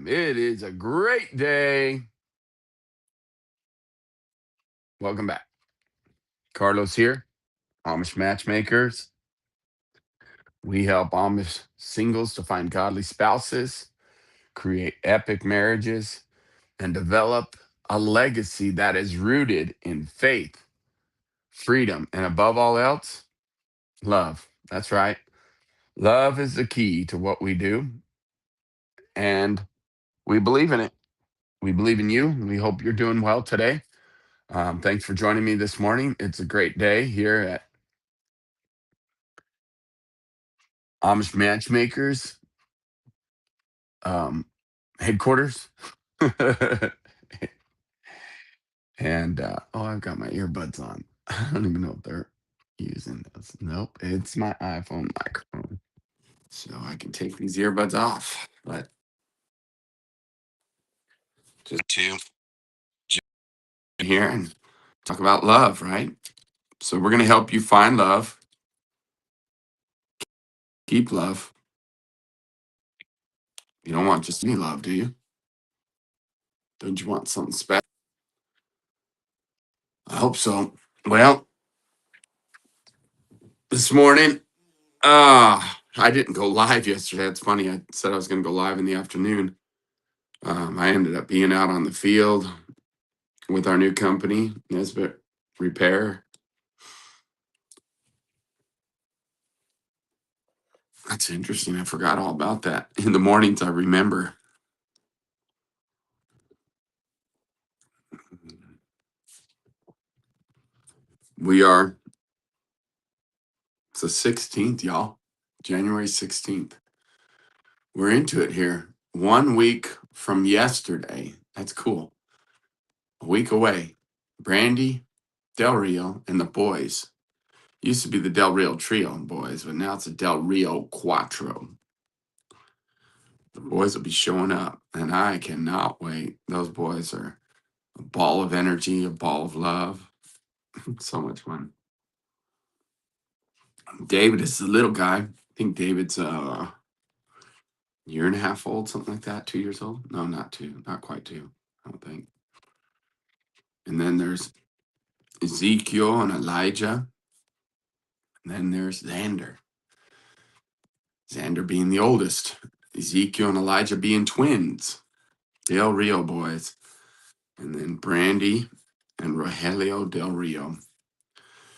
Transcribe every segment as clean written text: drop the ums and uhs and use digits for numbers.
It is a great day. Welcome back. Carlos here, Amish Matchmakers. We help Amish singles to find godly spouses, create epic marriages, and develop a legacy that is rooted in faith, freedom, and above all else, love. That's right. Love is the key to what we do, and we believe in it. We believe in you, and we hope you're doing well today. Thanks for joining me this morning. It's a great day here at Amish Matchmakers um, headquarters. And I've got my earbuds on. I don't even know if they're using this. Nope, it's my iPhone microphone. So I can take these earbuds off. But just to here and talk about love, right? So we're going to help you find love, keep love. You don't want just any love, do you? Don't you want something special? I hope so. Well, this morning, I didn't go live yesterday. It's funny. I said I was going to go live in the afternoon. I ended up being out on the field with our new company, Nesbitt Repair. That's interesting. I forgot all about that. In the mornings, I remember. It's the 16th, y'all. January 16th. We're into it here. 1 week from yesterday. That's cool. A week away. Brandy, Del Rio, and the boys. Used to be the Del Rio Trio boys, but now it's a Del Rio Quattro. The boys will be showing up, and I cannot wait. Those boys are a ball of energy, a ball of love. So much fun. David is the little guy. I think David's a year and a half old, something like that. 2 years old? No, not two. Not quite two, I don't think. And then there's Ezekiel and Elijah. And then there's Xander. Xander being the oldest. Ezekiel and Elijah being twins. Del Rio boys. And then Brandy and Rogelio Del Rio.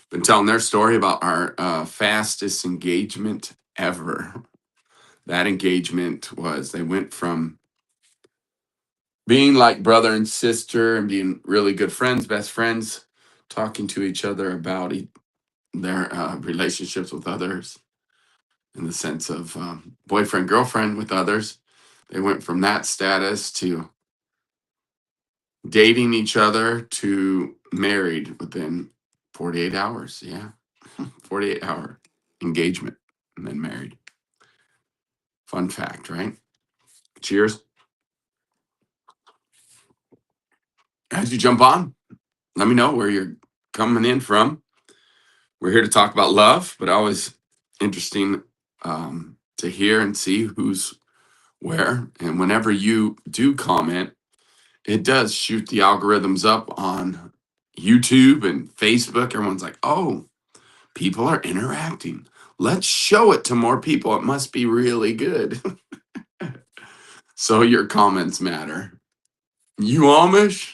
Been telling their story about our fastest engagement ever. That engagement was they went from being like brother and sister and being really good friends, best friends, talking to each other about their relationships with others in the sense of boyfriend, girlfriend with others. They went from that status to dating each other to married within 48 hours. Yeah. 48-hour engagement and then married. Fun fact, right? Cheers. As you jump on, let me know where you're coming in from. We're here to talk about love, but always interesting to hear and see who's where. And whenever you do comment, it does shoot the algorithms up on YouTube and Facebook. Everyone's like, oh, people are interacting. Let's show it to more people. It must be really good. So your comments matter. You Amish?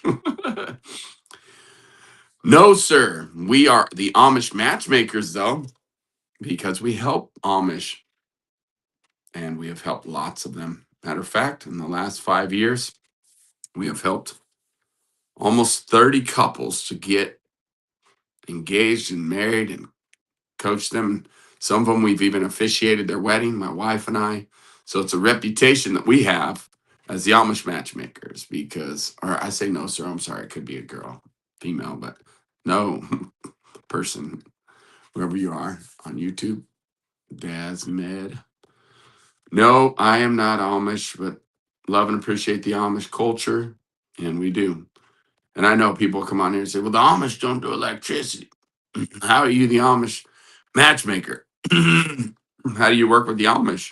No, sir. We are the Amish Matchmakers, though, because we help Amish and we have helped lots of them. Matter of fact, in the last 5 years, we have helped almost 30 couples to get engaged and married and coached them. Some of them we've even officiated their wedding, my wife and I. So it's a reputation that we have as the Amish Matchmakers because, or I say no, sir, I'm sorry, it could be a girl, female, but no person, wherever you are on YouTube, Daz Med. No, I am not Amish, but love and appreciate the Amish culture, and we do. And I know people come on here and say, well, the Amish don't do electricity. How are you the Amish matchmaker? How do you work with the Amish?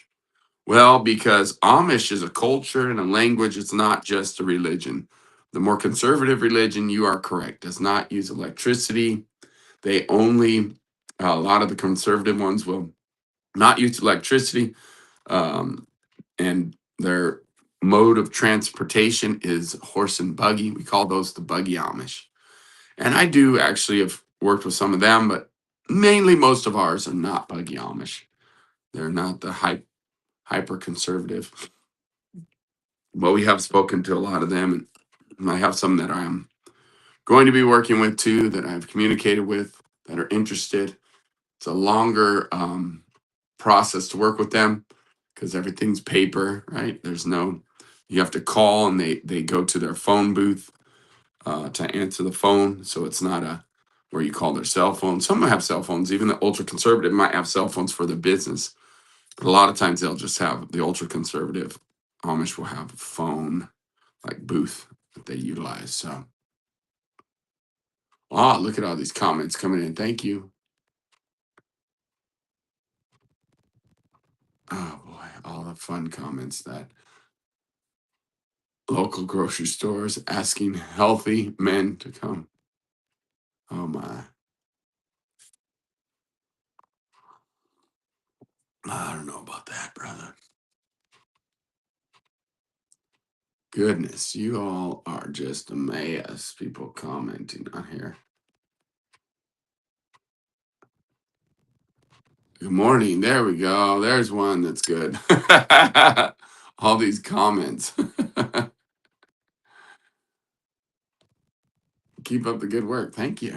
Well, because Amish is a culture and a language, it's not just a religion. The more conservative religion, you are correct, does not use electricity. They only, a lot of the conservative ones will not use electricity. Um, and their mode of transportation is horse and buggy. We call those the buggy Amish. And I do actually have worked with some of them, but mainly most of ours are not buggy Amish. They're not the hyper conservative. But we have spoken to a lot of them, and I have some that I'm going to be working with too that I've communicated with that are interested. It's a longer process to work with them because everything's paper, right? There's no, you have to call and they go to their phone booth to answer the phone. So it's not a where you call their cell phone. Some have cell phones. Even the ultra conservative might have cell phones for their business. But a lot of times they'll just have the ultra conservative Amish will have a phone like booth that they utilize. So, oh, look at all these comments coming in. Thank you. Oh boy, all the fun comments that local grocery stores asking healthy men to come. Oh my. I don't know about that, brother. Goodness, you all are just a mess. People commenting on here. Good morning. There we go. There's one that's good. All these comments. Keep up the good work. Thank you.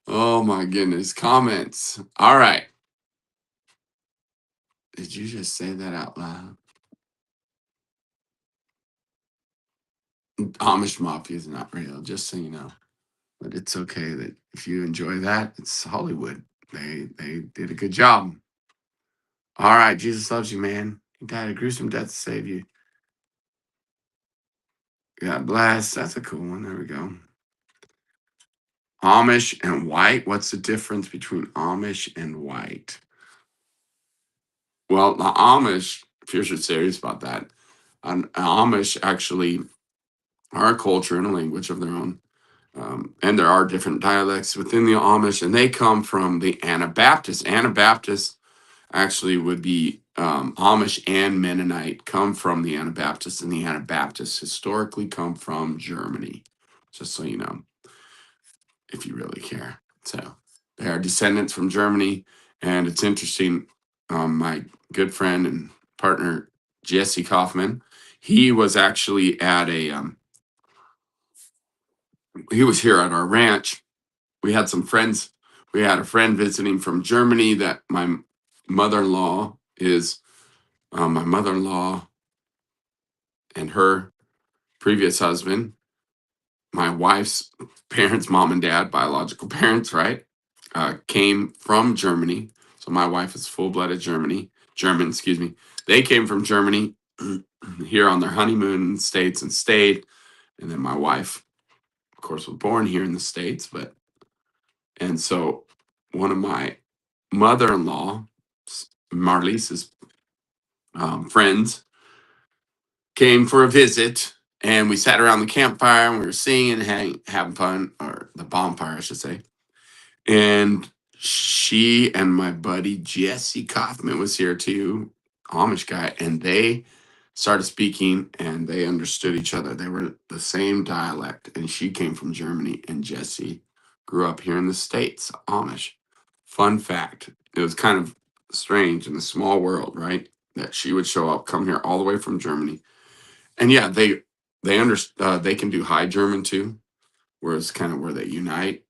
Oh my goodness. Comments. All right. Did you just say that out loud? Amish Mafia is not real, just so you know. But it's okay that if you enjoy that, it's Hollywood. They did a good job. All right, Jesus loves you, man. He died a gruesome death to save you. God bless. That's a cool one. There we go. Amish and white. What's the difference between Amish and white? Well, the Amish, if you're serious about that, Amish actually are a culture and a language of their own. And there are different dialects within the Amish, and they come from the Anabaptists. Anabaptists actually would be Amish and Mennonite come from the Anabaptists, and the Anabaptists historically come from Germany, just so you know, if you really care. So they are descendants from Germany, and it's interesting. My good friend and partner, Jesse Kaufman, he was actually at he was here at our ranch. We had some friends. We had a friend visiting from Germany that my mother-in-law is my mother-in-law and her previous husband, my wife's parents, mom and dad, biological parents, right, came from Germany. So my wife is full-blooded German, excuse me. They came from Germany here on their honeymoon in the States and stayed. And then my wife, of course, was born here in the States, but and so one of my mother-in-law, Marlise's friends, came for a visit, and we sat around the campfire and we were singing and having fun, or the bonfire, I should say. And she and my buddy Jesse Kaufman was here too, Amish guy, and they started speaking and they understood each other. They were the same dialect, and she came from Germany, and Jesse grew up here in the States, Amish. Fun fact, it was kind of strange in a small world, right? That she would show up, come here all the way from Germany. And yeah, they can do High German too, whereas kind of where they unite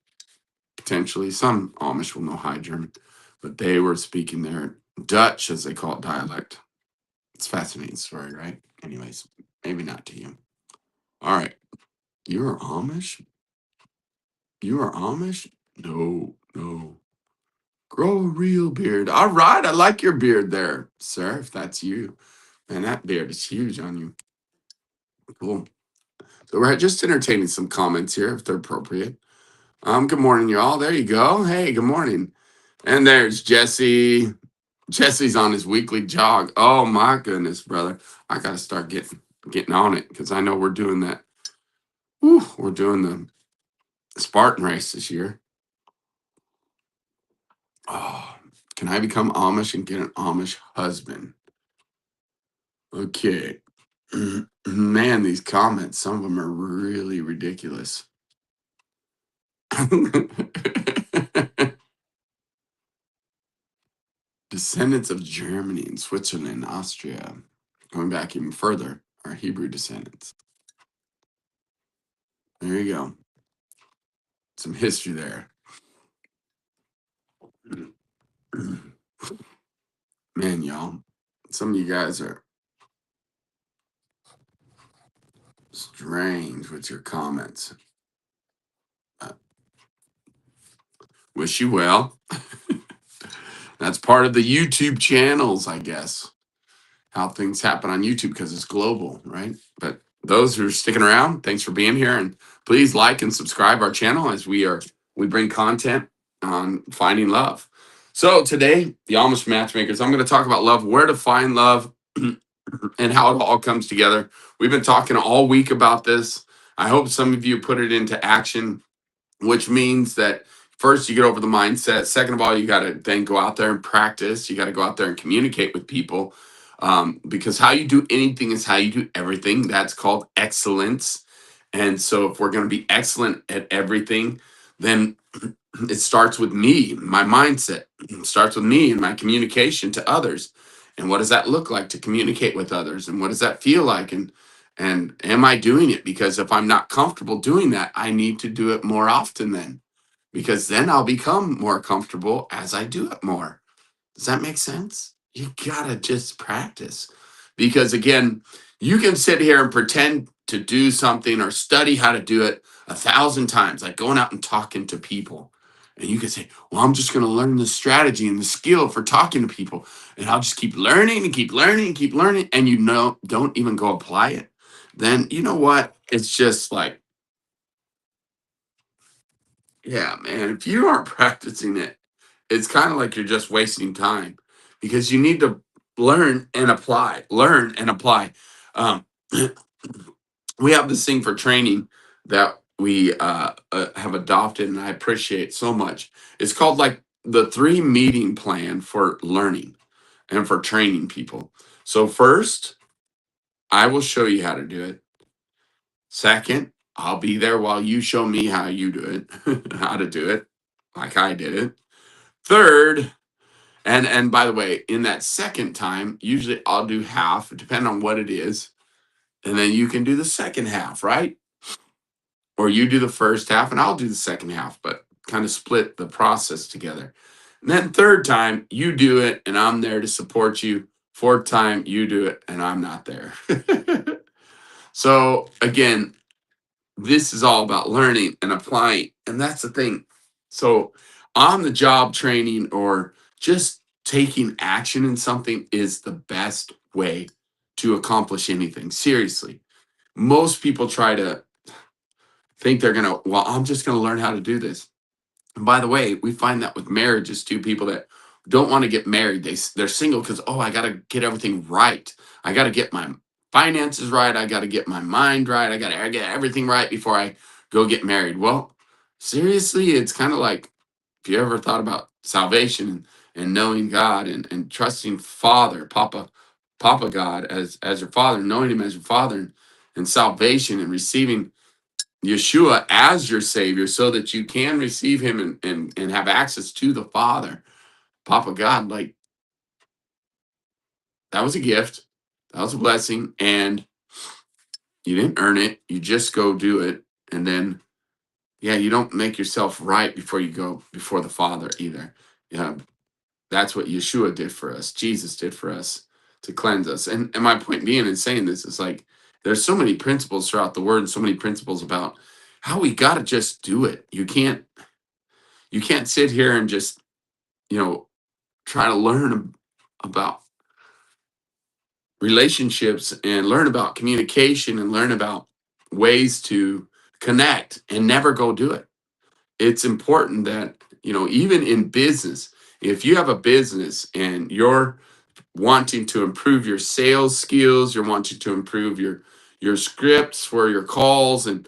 potentially. Some Amish will know High German, but they were speaking their Dutch, as they call it, dialect. It's a fascinating story, right? Anyways, maybe not to you. All right. You're Amish? You are Amish? No, no. Grow a real beard. All right. I like your beard there, sir, if that's you. Man, that beard is huge on you. Cool. So we're just entertaining some comments here, if they're appropriate. Good morning, y'all. There you go. Hey, good morning. And there's Jesse. Jesse's on his weekly jog. Oh my goodness, brother. I gotta start getting on it because I know we're doing that. Whew, we're doing the Spartan race this year. Oh, can I become Amish and get an Amish husband? Okay. Man, these comments, some of them are really ridiculous. Descendants of Germany and Switzerland and Austria, going back even further, are Hebrew descendants. There you go. Some history there. Man, y'all, some of you guys are strange with your comments. Uh, wish you well. That's part of the YouTube channels, I guess. How things happen on YouTube because it's global, right? But those who are sticking around, thanks for being here, and please like and subscribe our channel as we bring content on finding love. So today, the Amish Matchmakers, I'm going to talk about love, where to find love, and how it all comes together. We've been talking all week about this. I hope some of you put it into action, which means that first you get over the mindset. Second of all, you got to then go out there and practice. You got to go out there and communicate with people, because how you do anything is how you do everything. That's called excellence. And so if we're going to be excellent at everything, then it starts with me, my mindset. It starts with me and my communication to others. And what does that look like to communicate with others? And what does that feel like? And am I doing it? Because if I'm not comfortable doing that, I need to do it more often then. Because then I'll become more comfortable as I do it more. Does that make sense? You gotta just practice. Because again, you can sit here and pretend to do something or study how to do it 1,000 times, like going out and talking to people. And you can say, well, I'm just gonna learn the strategy and the skill for talking to people. And I'll just keep learning and keep learning and keep learning. And you know, don't even go apply it. Then you know what? It's just like, yeah, man, if you aren't practicing it, it's kind of like you're just wasting time because you need to learn and apply, learn and apply. Um, we have this thing for training that we have adopted, and I appreciate so much. It's called like the 3 meeting plan for learning and for training people. So, first, I will show you how to do it. Second, I'll be there while you show me how you do it, how to do it, like I did it. Third, and by the way, in that second time, usually I'll do half, depending on what it is, and then you can do the second half, right? Or you do the first half, and I'll do the second half, but kind of split the process together. And then third time, you do it, and I'm there to support you. Fourth time, you do it, and I'm not there. So again, this is all about learning and applying. And that's the thing. So, on the job training or just taking action in something is the best way to accomplish anything. Seriously. Most people try to think they're going to, well, I'm just going to learn how to do this. And by the way, we find that with marriages too. People that don't want to get married, they're single because, oh, I got to get everything right. I got to get my finances right. I got to get my mind right. I got to get everything right before I go get married. Well, seriously, it's kind of like, if you ever thought about salvation and knowing God and trusting Father, Papa God as your Father, knowing Him as your Father, and salvation and receiving Yeshua as your Savior so that you can receive Him and have access to the Father, Papa God, like that was a gift, that was a blessing, and you didn't earn it. You just go do it, and then yeah, you don't make yourself right before you go before the Father either. Yeah, that's what Yeshua did for us. Jesus did for us to cleanse us. And my point being in saying this is like there's so many principles throughout the word and so many principles about how we got to just do it. You can't sit here and just, you know, try to learn about relationships and learn about communication and learn about ways to connect and never go do it. It's important that, even in business, If you have a business and you're wanting to improve your sales skills, you're wanting to improve your scripts for your calls and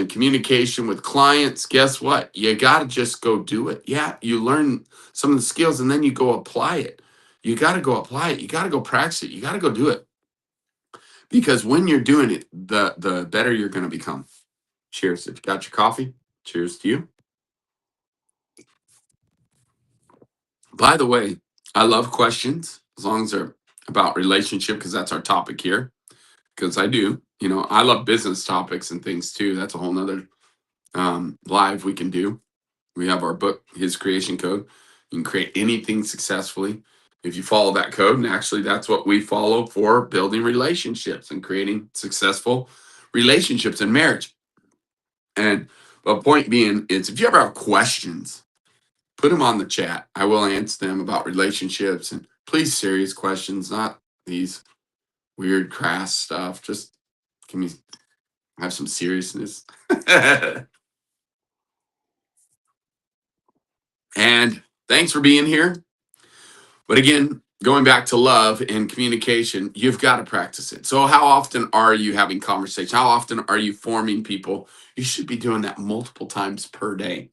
communication with clients, guess what? You got to just go do it. Yeah, you learn some of the skills and then you go apply it. You got to go apply it. You got to go practice it. You got to go do it. Because when you're doing it, the better you're going to become. Cheers. If you got your coffee, cheers to you. By the way, I love questions as long as they're about relationship because that's our topic here. Because I do, I love business topics and things too. That's a whole nother live we can do. We have our book, His Creation Code. You can create anything successfully if you follow that code. And actually, that's what we follow for building relationships and creating successful relationships and marriage. And the point being is if you ever have questions, put them on the chat. I will answer them about relationships and please serious questions, not these weird crass stuff. Just give me have some seriousness. And thanks for being here. But again, going back to love and communication, you've got to practice it. So, how often are you having conversations? How often are you forming people? You should be doing that multiple times per day.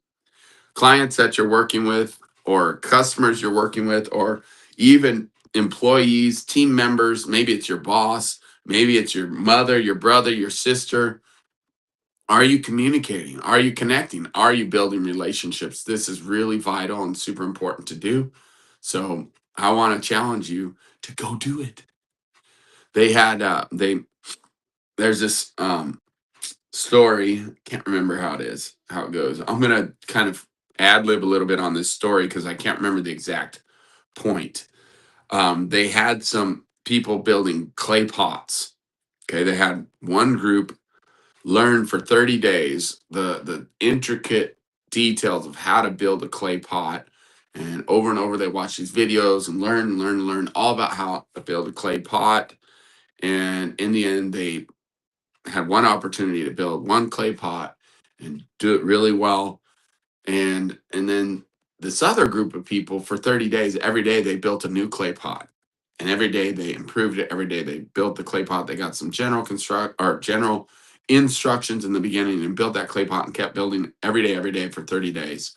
Clients that you're working with, or customers you're working with, or even employees, team members, maybe it's your boss, maybe it's your mother, your brother, your sister. Are you communicating? Are you connecting? Are you building relationships? This is really vital and super important to do. So I want to challenge you to go do it. They had there's this story. Can't remember how it goes. I'm gonna kind of ad lib a little bit on this story because I can't remember the exact point. They had some people building clay pots. Okay, they had one group learn for 30 days the intricate details of how to build a clay pot. And over they watch these videos and learn all about how to build a clay pot. And in the end, they had one opportunity to build one clay pot and do it really well. And then this other group of people for 30 days, every day they built a new clay pot. And every day they improved it. Every day they built the clay pot. They got some general instructions in the beginning and built that clay pot and kept building every day for 30 days.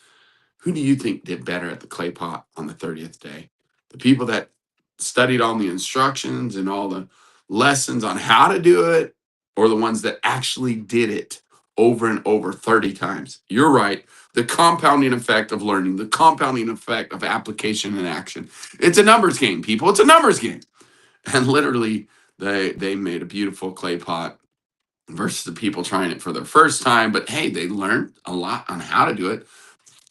Who do you think did better at the clay pot on the 30th day? The people that studied all the instructions and all the lessons on how to do it, or the ones that actually did it over and over 30 times? You're right. The compounding effect of learning, the compounding effect of application and action. It's a numbers game, people. It's a numbers game. And literally, they made a beautiful clay pot versus the people trying it for their first time. But hey, they learned a lot on how to do it.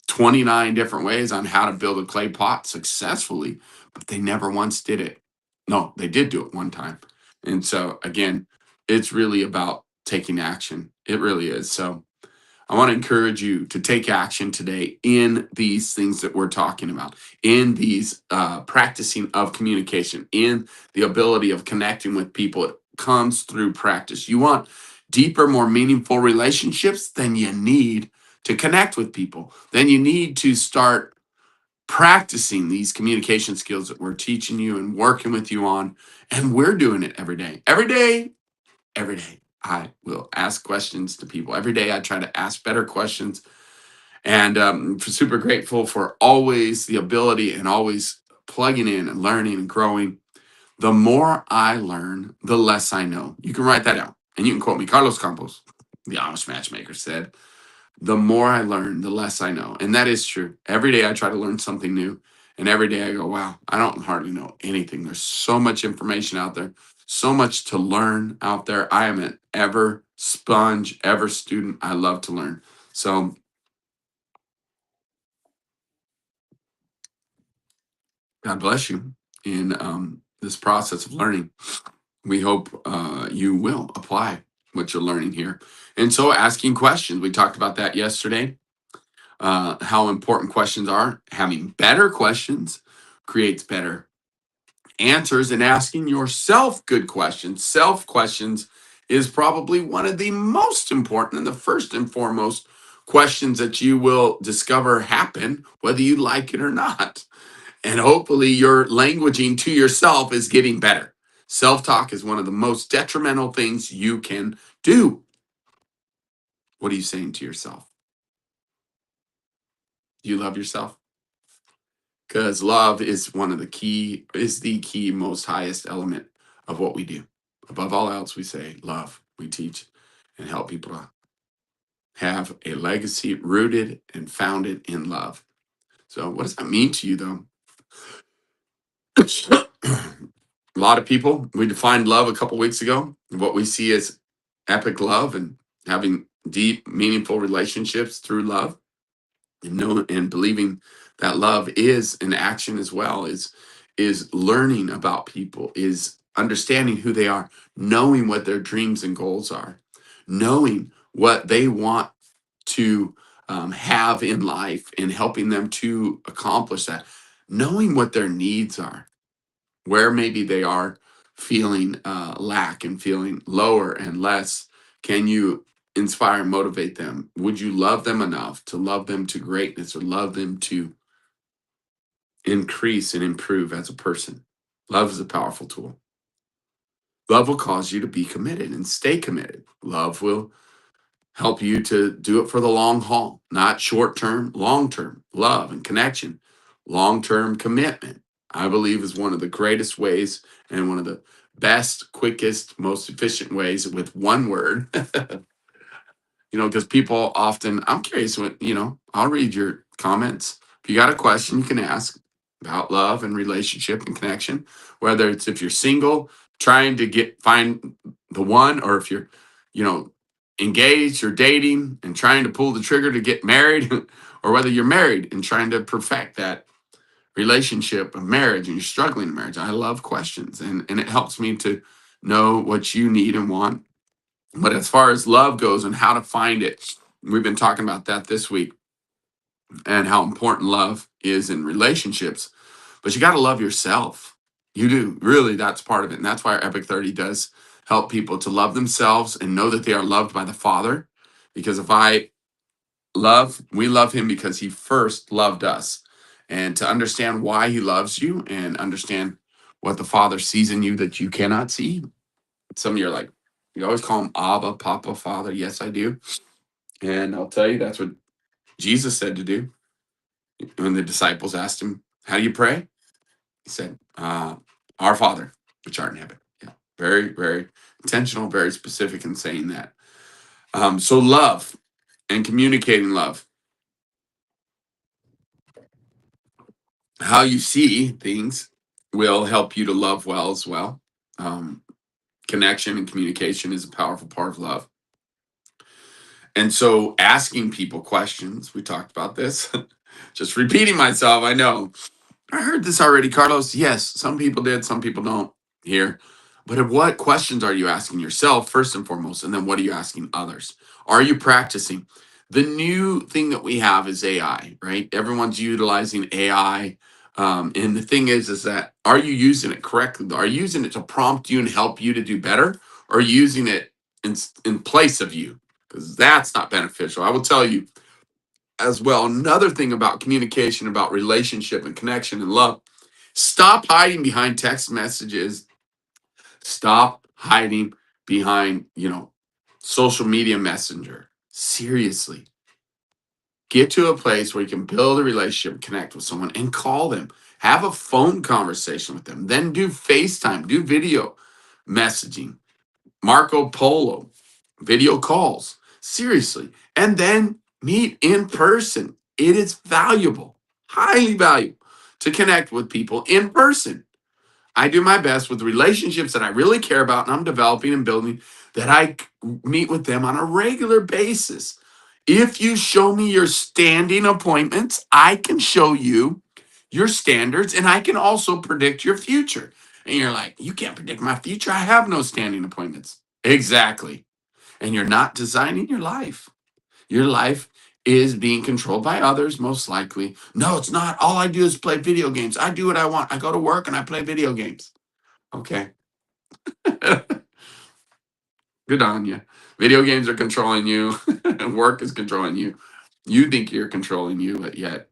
29 different ways on how to build a clay pot successfully, but they never once did it. No, they did do it one time. And so, again, it's really about taking action. It really is. So, I want to encourage you to take action today in these things that we're talking about, in these practicing of communication, in the ability of connecting with people. It comes through practice. You want deeper, more meaningful relationships, then you need to connect with people. Then you need to start practicing these communication skills that we're teaching you and working with you on. And we're doing it every day. Every day. I will ask questions to people. Every day I try to ask better questions. And super grateful for always the ability and always plugging in and learning and growing. The more I learn, the less I know. You can write that out and you can quote me. Carlos Campos, the Amish Matchmaker, said, the more I learn, the less I know. And that is true. Every day I try to learn something new. And every day I go, wow, I don't hardly know anything. There's so much information out there, so much to learn out there. I am an ever sponge, ever student. I love to learn. So God bless you in this process of learning. We hope you will apply what you're learning here. And so asking questions, we talked about that yesterday. How important questions are. Having better questions creates better answers, and asking yourself good questions. Self questions is probably one of the most important and the first and foremost questions that you will discover happen, whether you like it or not. And hopefully your languaging to yourself is getting better. Self-talk is one of the most detrimental things you can do. What are you saying to yourself? Do you love yourself? Because love is the key, most highest element of what we do. Above all else, we say love. We teach and help people to have a legacy rooted and founded in love. So, what does that mean to you, though? A lot of people, we defined love a couple weeks ago. What we see as epic love and having deep, meaningful relationships through love, and know and believing that love is an action as well, is learning about people, is understanding who they are, knowing what their dreams and goals are, knowing what they want to have in life and helping them to accomplish that, knowing what their needs are, where maybe they are feeling lack and feeling lower and less. Can you inspire and motivate them? Would you love them enough to love them to greatness or love them to increase and improve as a person? Love is a powerful tool. Love will cause you to be committed and stay committed. Love will help you to do it for the long haul, not short term, long term. Love and connection, long term commitment, I believe is one of the greatest ways and one of the best, quickest, most efficient ways with one word. Because people often, I'm curious what, I'll read your comments. If you got a question, you can ask about love and relationship and connection, whether it's if you're single, trying to find the one, or if you're, you know, engaged or dating and trying to pull the trigger to get married, or whether you're married and trying to perfect that relationship of marriage and you're struggling in marriage. I love questions and it helps me to know what you need and want. But as far as love goes and how to find it, we've been talking about that this week and how important love is in relationships. But you got to love yourself. You do. Really, that's part of it. And that's why our Epic 30 does help people to love themselves and know that they are loved by the Father. Because we love him because he first loved us. And to understand why he loves you and understand what the Father sees in you that you cannot see. Some of you are like, you always call him Abba, Papa, Father. Yes, I do. And I'll tell you, that's what Jesus said to do. When the disciples asked him, how do you pray? He said, Our Father, which art in heaven. Yeah. Very, very intentional, very specific in saying that. So love and communicating love. How you see things will help you to love well as well. Um, Connection and communication is a powerful part of love. And so asking people questions, we talked about this. Just repeating myself, I know. I heard this already, Carlos. Yes, some people did, some people don't here. But what questions are you asking yourself first and foremost? And then what are you asking others? Are you practicing? The new thing that we have is AI, right? Everyone's utilizing AI. And the thing is that are you using it correctly? Are you using it to prompt you and help you to do better? Or are you using it in place of you? Because that's not beneficial. I will tell you, as well, another thing about communication, about relationship and connection and love, stop hiding behind text messages. Stop hiding behind, social media messenger. Seriously, get to a place where you can build a relationship, connect with someone, and call them. Have a phone conversation with them. Then do FaceTime, do video messaging, Marco Polo, video calls. Seriously. And then meet in person. It is valuable, highly valuable to connect with people in person. I do my best with relationships that I really care about and I'm developing and building that meet with them on a regular basis. If you show me your standing appointments, I can show you your standards and I can also predict your future. And you're like, you can't predict my future. I have no standing appointments. Exactly. And you're not designing your life. Your life is being controlled by others, most likely. No, it's not. All I do is play video games. I do what I want. I go to work and I play video games. Okay. Good on you. Video games are controlling you, and work is controlling you. You think you're controlling you, but yet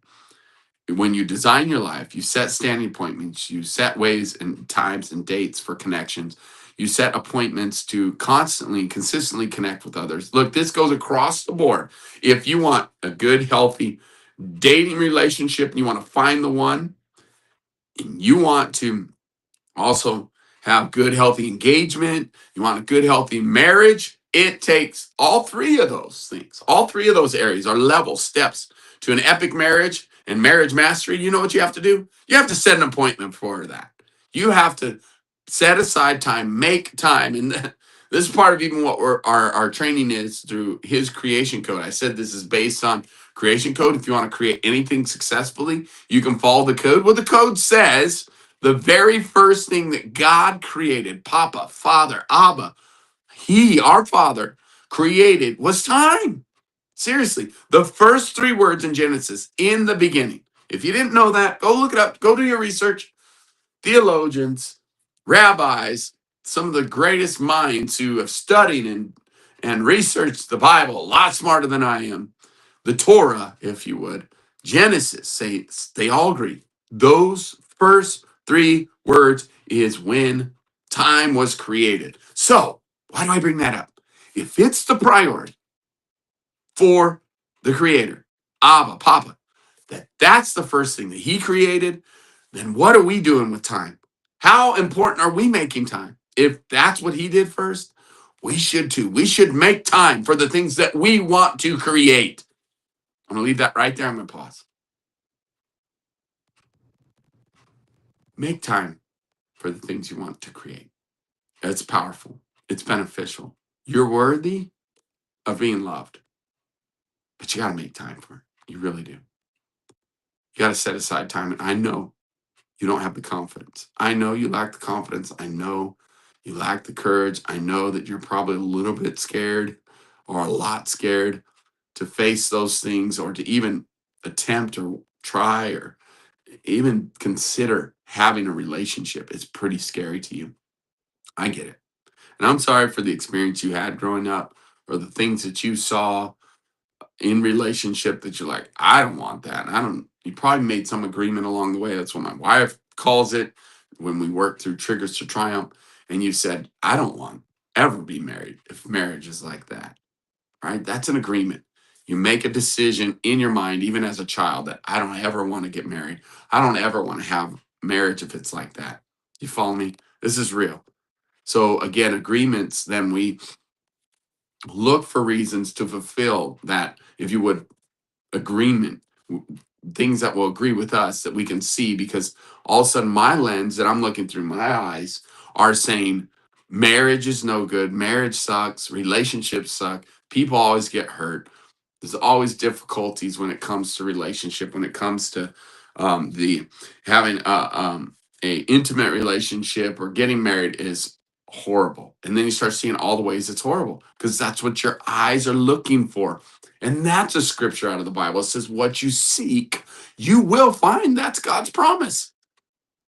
When you design your life, you set standing appointments, you set ways and times and dates for connections. You set appointments to constantly and consistently connect with others. Look, this goes across the board. If you want a good, healthy dating relationship and you want to find the one, and you want to also have good, healthy engagement, you want a good, healthy marriage, it takes all three of those things. All three of those areas are level steps to an epic marriage and marriage mastery. You know what you have to do? You have to set an appointment for that. You have to set aside time, make time. And this is part of even what our training is through his creation code. I said this is based on creation code. If you want to create anything successfully, you can follow the code. Well, the code says the very first thing that God created, Papa, Father, Abba, He, our Father, created was time. Seriously, the first three words in Genesis, in the beginning. If you didn't know that, go look it up. Go do your research. Theologians, rabbis, some of the greatest minds who have studied and researched the Bible, a lot smarter than I am, the Torah, if you would, Genesis, say they all agree. Those first three words is when time was created. So, why do I bring that up? If it's the priority for the creator, Abba, Papa, that's the first thing that he created, then what are we doing with time? How important are we making time? If that's what he did first, we should too. We should make time for the things that we want to create. I'm going to leave that right there. I'm going to pause. Make time for the things you want to create. It's powerful. It's beneficial. You're worthy of being loved, but you got to make time for it. You really do. You got to set aside time. And I know you don't have the confidence. I know you lack the confidence. I know you lack the courage. I know that you're probably a little bit scared or a lot scared to face those things or to even attempt or try or even consider having a relationship. It's pretty scary to you. I get it. And I'm sorry for the experience you had growing up or the things that you saw in relationship that you're like, I don't want that. And I don't, you probably made some agreement along the way. That's what my wife calls it when we work through triggers to triumph. And you said, I don't want ever be married if marriage is like that. Right? That's an agreement. You make a decision in your mind, even as a child, that I don't ever want to get married. I don't ever want to have marriage if it's like that. You follow me? This is real. So again, agreements, then we look for reasons to fulfill that, if you would, agreement, things that will agree with us that we can see, because all of a sudden my lens that I'm looking through my eyes are saying marriage is no good, marriage sucks, relationships suck, people always get hurt, there's always difficulties when it comes to relationship, when it comes to the having a intimate relationship or getting married is horrible. And then you start seeing all the ways it's horrible because that's what your eyes are looking for. And that's a scripture out of the Bible. It says, what you seek, you will find. That's God's promise.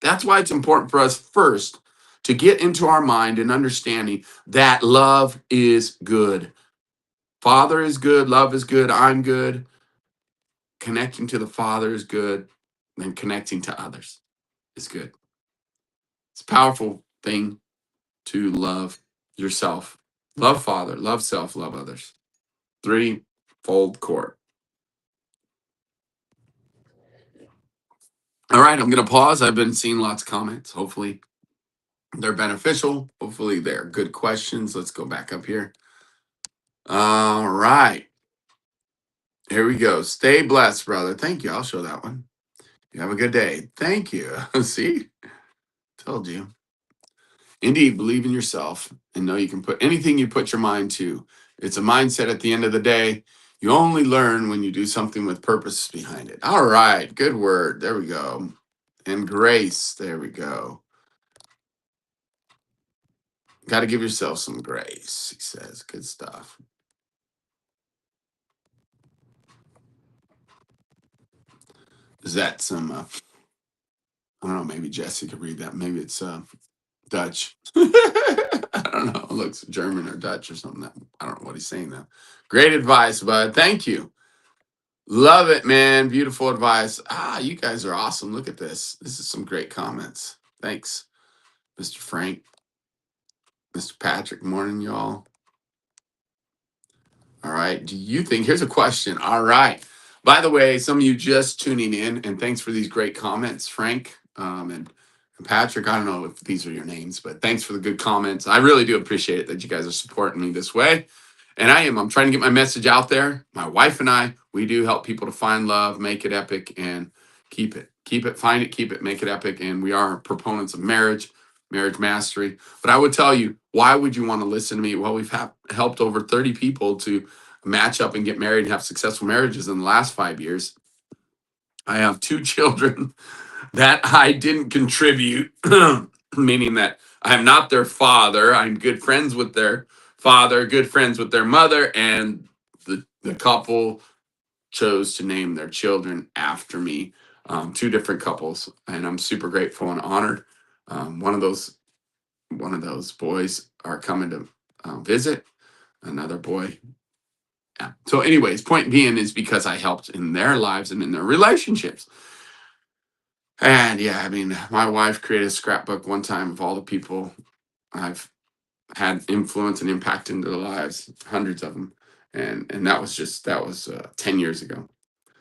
That's why it's important for us first to get into our mind and understanding that love is good. Father is good, love is good, I'm good. Connecting to the Father is good, and connecting to others is good. It's a powerful thing to love yourself. Love Father, love self, love others. Threefold cord. All right, I'm going to pause. I've been seeing lots of comments. Hopefully, they're beneficial. Hopefully, they're good questions. Let's go back up here. All right. Here we go. Stay blessed, brother. Thank you. I'll show that one. You have a good day. Thank you. See? Told you. Indeed, believe in yourself and know you can put anything you put your mind to. It's a mindset at the end of the day. You only learn when you do something with purpose behind it. All right. Good word. There we go. And grace. There we go. Got to give yourself some grace, he says. Good stuff. Is that some, I don't know, maybe Jesse could read that. Maybe it's Dutch. I don't know. It looks German or Dutch or something. I don't know what he's saying though. Great advice, bud. Thank you. Love it, man. Beautiful advice. You guys are awesome. Look at this. This is some great comments. Thanks, Mr. Frank, Mr. Patrick. Morning, y'all. All right. Do you think, here's a question. All right. By the way, some of you just tuning in, and thanks for these great comments, Frank, and Patrick. I don't know if these are your names, but thanks for the good comments. I really do appreciate it that you guys are supporting me this way. And I'm trying to get my message out there. My wife and I, we do help people to find love, make it epic, and keep it. Keep it, find it, keep it, make it epic. And we are proponents of marriage, marriage mastery. But I would tell you, why would you want to listen to me? Well, we've helped over 30 people to match up and get married and have successful marriages in the last 5 years. I have two children that I didn't contribute, meaning that I am not their father. I'm good friends with their father, good friends with their mother, and the couple chose to name their children after me. Two different couples, and I'm super grateful and honored. One of those boys are coming to visit. Another boy. Yeah. So, anyways, point being is because I helped in their lives and in their relationships. And yeah, I mean, my wife created a scrapbook one time of all the people I've had influence and impact into their lives, hundreds of them, and that was 10 years ago.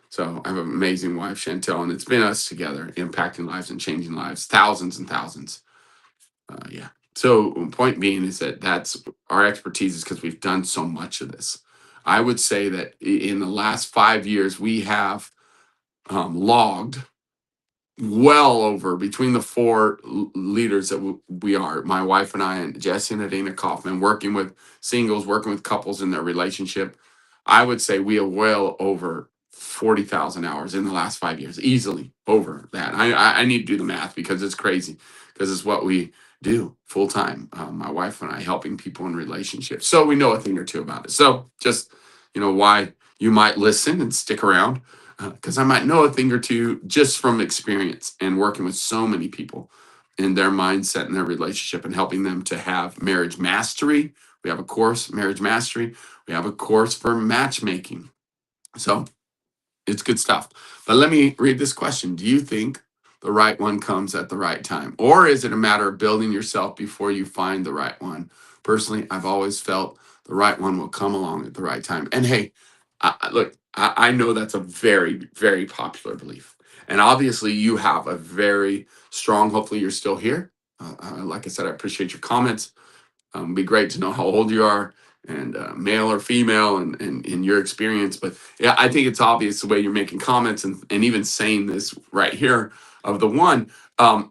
So I have an amazing wife, Chantel, and it's been us together, impacting lives and changing lives, thousands and thousands. Yeah. So point being is that that's our expertise is because we've done so much of this. I would say that in the last 5 years we have logged well over between the four leaders that we are, my wife and I, and Jesse and Adina Kaufman, working with singles, working with couples in their relationship. I would say we are well over 40,000 hours in the last 5 years, easily over that. I need to do the math because it's crazy, because it's what we do full time. My wife and I helping people in relationships, so we know a thing or two about it. So just why you might listen and stick around, because I might know a thing or two just from experience and working with so many people in their mindset and their relationship and helping them to have marriage mastery. We have a course, Marriage Mastery. We have a course for matchmaking. So it's good stuff. But let me read this question. Do you think the right one comes at the right time? Or is it a matter of building yourself before you find the right one? Personally, I've always felt the right one will come along at the right time. And hey, look, I know that's a very, very popular belief. And obviously, you have a very strong, hopefully, you're still here. Like I said, I appreciate your comments. It'd be great to know how old you are, and male or female, and in your experience. But yeah, I think it's obvious the way you're making comments and even saying this right here of the one. I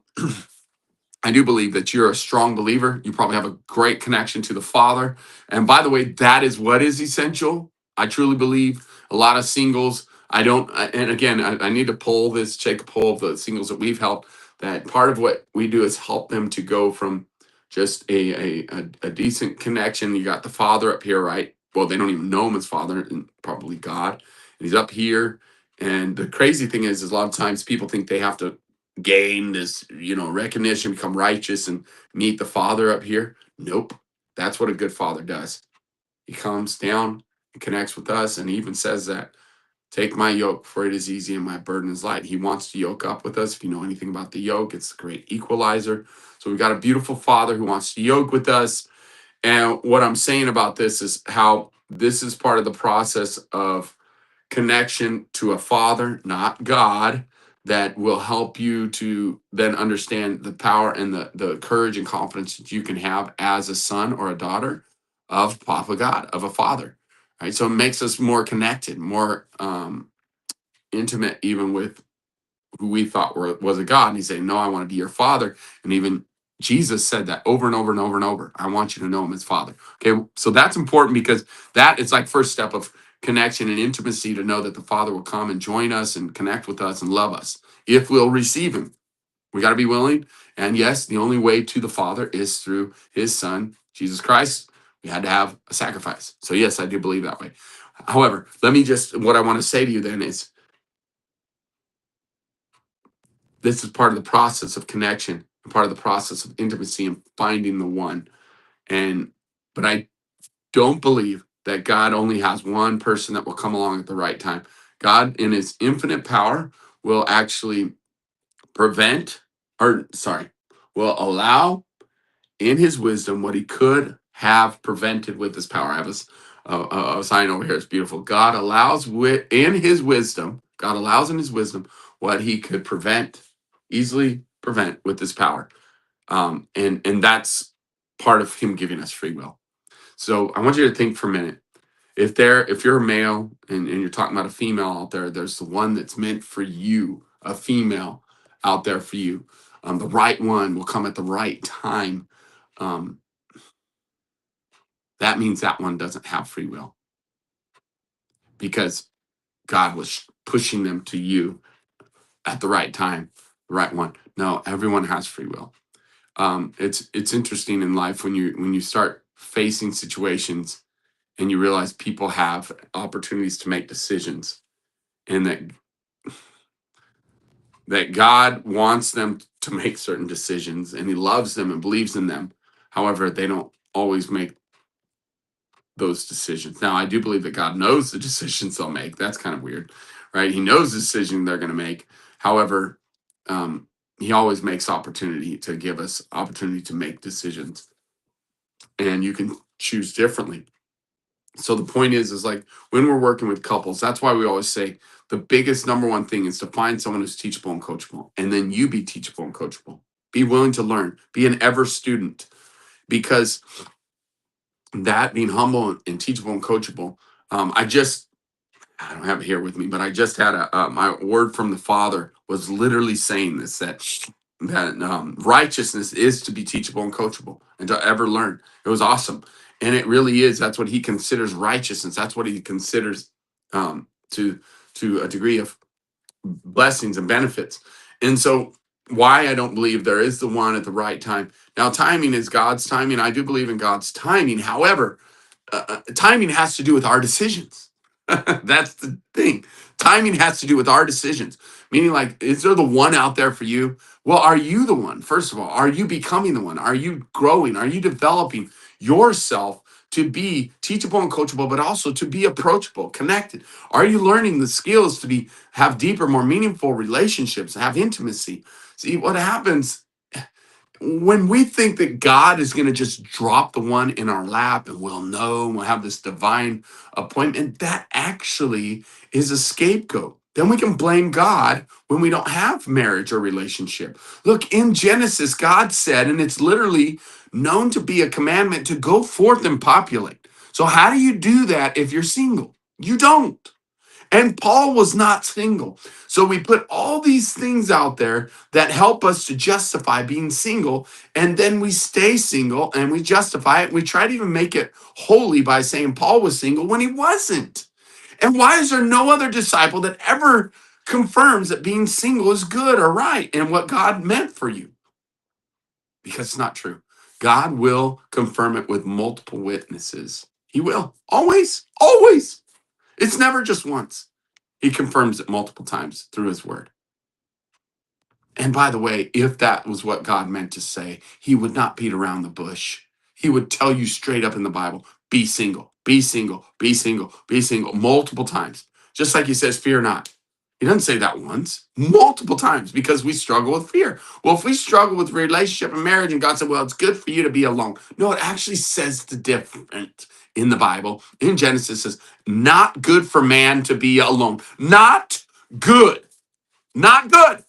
do believe that you're a strong believer. You probably have a great connection to the Father. And by the way, that is what is essential. I truly believe a lot of singles, I don't, and again, I need to take a poll of the singles that we've helped. That part of what we do is help them to go from just a decent connection. You got the Father up here, right? Well, they don't even know him as Father, and probably God. And he's up here. And the crazy thing is a lot of times people think they have to gain this, recognition, become righteous, and meet the Father up here. Nope. That's what a good father does. He comes down and connects with us, and he even says that, take my yoke, for it is easy and my burden is light. He wants to yoke up with us. If you know anything about the yoke, it's the great equalizer. So we've got a beautiful Father who wants to yoke with us. And what I'm saying about this is how this is part of the process of connection to a father, not God, that will help you to then understand the power and the courage and confidence that you can have as a son or a daughter of Papa God, of a father. Right. So it makes us more connected, more intimate, even with who we thought was a God. And he's saying, no, I want to be your father. And even Jesus said that over and over and over and over. I want you to know him as Father. Okay. So that's important because that is like first step of connection and intimacy, to know that the Father will come and join us and connect with us and love us if we'll receive him. We got to be willing. And yes, the only way to the Father is through his Son, Jesus Christ. We had to have a sacrifice. So yes, I do believe that way. However, what I want to say to you then is, this is part of the process of connection, part of the process of intimacy and finding the one. But I don't believe that God only has one person that will come along at the right time. God, in his infinite power, will actually prevent, or sorry, will allow in his wisdom what he could have prevented with his power. I have a sign over here. It's beautiful. God allows in his wisdom, God allows in his wisdom what he could easily prevent with his power. And that's part of him giving us free will. So I want you to think for a minute. If you're a male and you're talking about a female out there, there's the one that's meant for you, a female out there for you. The right one will come at the right time. Um, that means that one doesn't have free will because God was pushing them to you at the right time, the right one. No, everyone has free will. It's interesting in life when you start facing situations and you realize people have opportunities to make decisions, and that God wants them to make certain decisions and he loves them and believes in them. However, they don't always make those decisions. Now, I do believe that God knows the decisions they'll make. That's kind of weird, right? He knows the decision they're going to make. However, um, he always makes opportunity to give us opportunity to make decisions, and you can choose differently. So the point is like when we're working with couples, that's why we always say the biggest number one thing is to find someone who's teachable and coachable, and then you be teachable and coachable. Be willing to learn. Be an ever student, because that being humble and teachable and coachable. I don't have it here with me, but I just had my word from the Father was literally saying this, that righteousness is to be teachable and coachable and to ever learn. It was awesome, and it really is. That's what he considers righteousness. That's what he considers to a degree of blessings and benefits. And so, why I don't believe there is the one at the right time. Now, timing is God's timing. I do believe in God's timing. However, timing has to do with our decisions. That's the thing. Timing has to do with our decisions. Meaning, like, is there the one out there for you? Well, are you the one? First of all, are you becoming the one? Are you growing? Are you developing yourself to be teachable and coachable, but also to be approachable, connected? Are you learning the skills to have deeper, more meaningful relationships, have intimacy? See, what happens when we think that God is going to just drop the one in our lap and we'll know and we'll have this divine appointment, that actually is a scapegoat. Then we can blame God when we don't have marriage or relationship. Look, in Genesis, God said, and it's literally known to be a commandment, to go forth and populate. So, how do you do that if you're single? You don't. And Paul was not single. So we put all these things out there that help us to justify being single. And then we stay single and we justify it. We try to even make it holy by saying Paul was single when he wasn't. And why is there no other disciple that ever confirms that being single is good or right and what God meant for you? Because it's not true. God will confirm it with multiple witnesses. He will. Always, always. It's never just once. He confirms it multiple times through his word. And by the way, if that was what God meant to say, he would not beat around the bush. He would tell you straight up in the Bible, be single, be single, be single, be single, multiple times. Just like he says, fear not. He doesn't say that once, multiple times, because we struggle with fear. Well, if we struggle with relationship and marriage, and God said, well, it's good for you to be alone. No, it actually says the different in the Bible. In Genesis, it says, not good for man to be alone. Not good. Not good.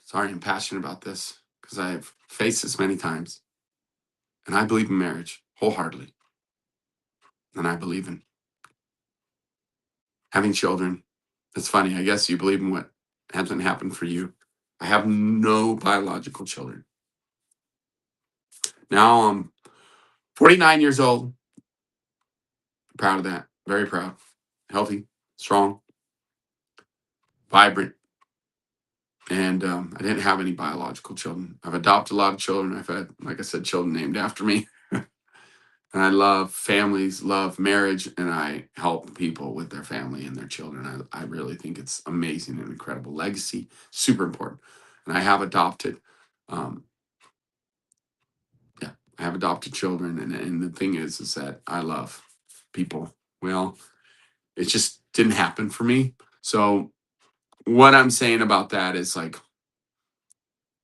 Sorry, I'm passionate about this because I've faced this many times. And I believe in marriage wholeheartedly. And I believe in having children. It's funny. I guess you believe in what hasn't happened for you. I have no biological children. Now I'm 49 years old. Proud of that. Very proud. Healthy, strong, vibrant. And I didn't have any biological children. I've adopted a lot of children. I've had, like I said, children named after me. And I love families, love marriage, and I help people with their family and their children. I really think it's amazing and incredible legacy, super important. And I have adopted, um, yeah, I have adopted children, and the thing is that I love people. Well, it just didn't happen for me. So what I'm saying about that is like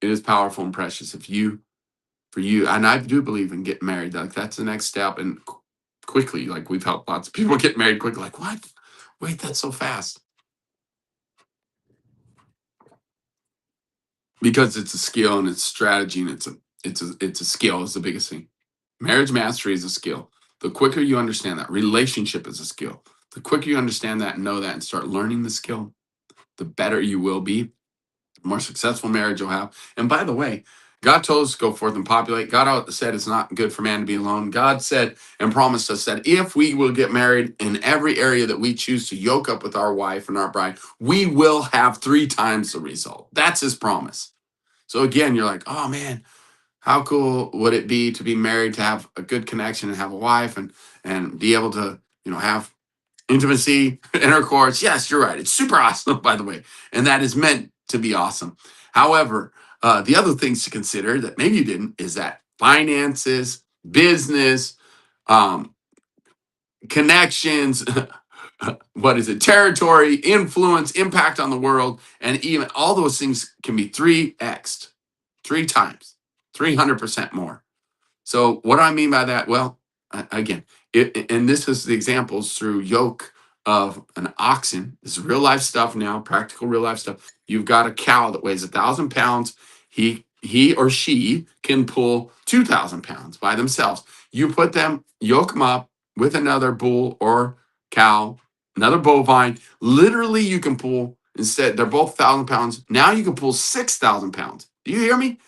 it is powerful and precious. If you for you, and I do believe in getting married. Like that's the next step, and quickly, like we've helped lots of people get married quickly. Like what? Wait, that's so fast because it's a skill and it's strategy and it's a skill is the biggest thing. Marriage mastery is a skill. The quicker you understand that, relationship is a skill. The quicker you understand that and know that and start learning the skill, the better you will be, the more successful marriage you'll have. And by the way, God told us to go forth and populate. God said it's not good for man to be alone. God said and promised us that if we will get married in every area that we choose to yoke up with our wife and our bride, we will have 3 times the result. That's his promise. So again, you're like, oh man, how cool would it be to be married, to have a good connection and have a wife and be able to, have intimacy, intercourse. Yes, you're right. It's super awesome, by the way. And that is meant to be awesome. However, the other things to consider that maybe you didn't is that finances, business, um, connections, what is it, territory, influence, impact on the world, and even all those things can be 3x, 3 times, 300% more. So what do I mean by that? Well, again, and this is the examples through yoke of an oxen. This is real life stuff now, practical real life stuff. You've got a cow that weighs 1,000 pounds. He or she can pull 2,000 pounds by themselves. You put them, yoke them up with another bull or cow, another bovine. Literally, you can pull instead. They're both 1,000 pounds. Now you can pull 6,000 pounds. Do you hear me?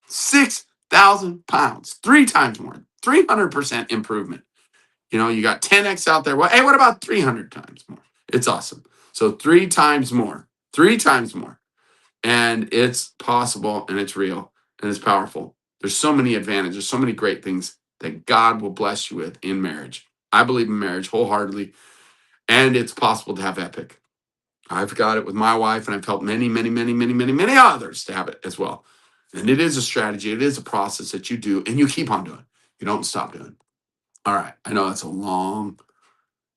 6,000 pounds, 3 times more, 300% improvement. You got 10x out there. Well, hey, what about 300 times more? It's awesome. So 3 times more, 3 times more. And it's possible and it's real and it's powerful. There's so many advantages, so many great things that God will bless you with in marriage. I believe in marriage wholeheartedly, and it's possible to have epic. I've got it with my wife, and I've helped many, many, many, many, many, many others to have it as well. And it is a strategy. It is a process that you do, and you keep on doing. You don't stop doing. All right. I know that's a long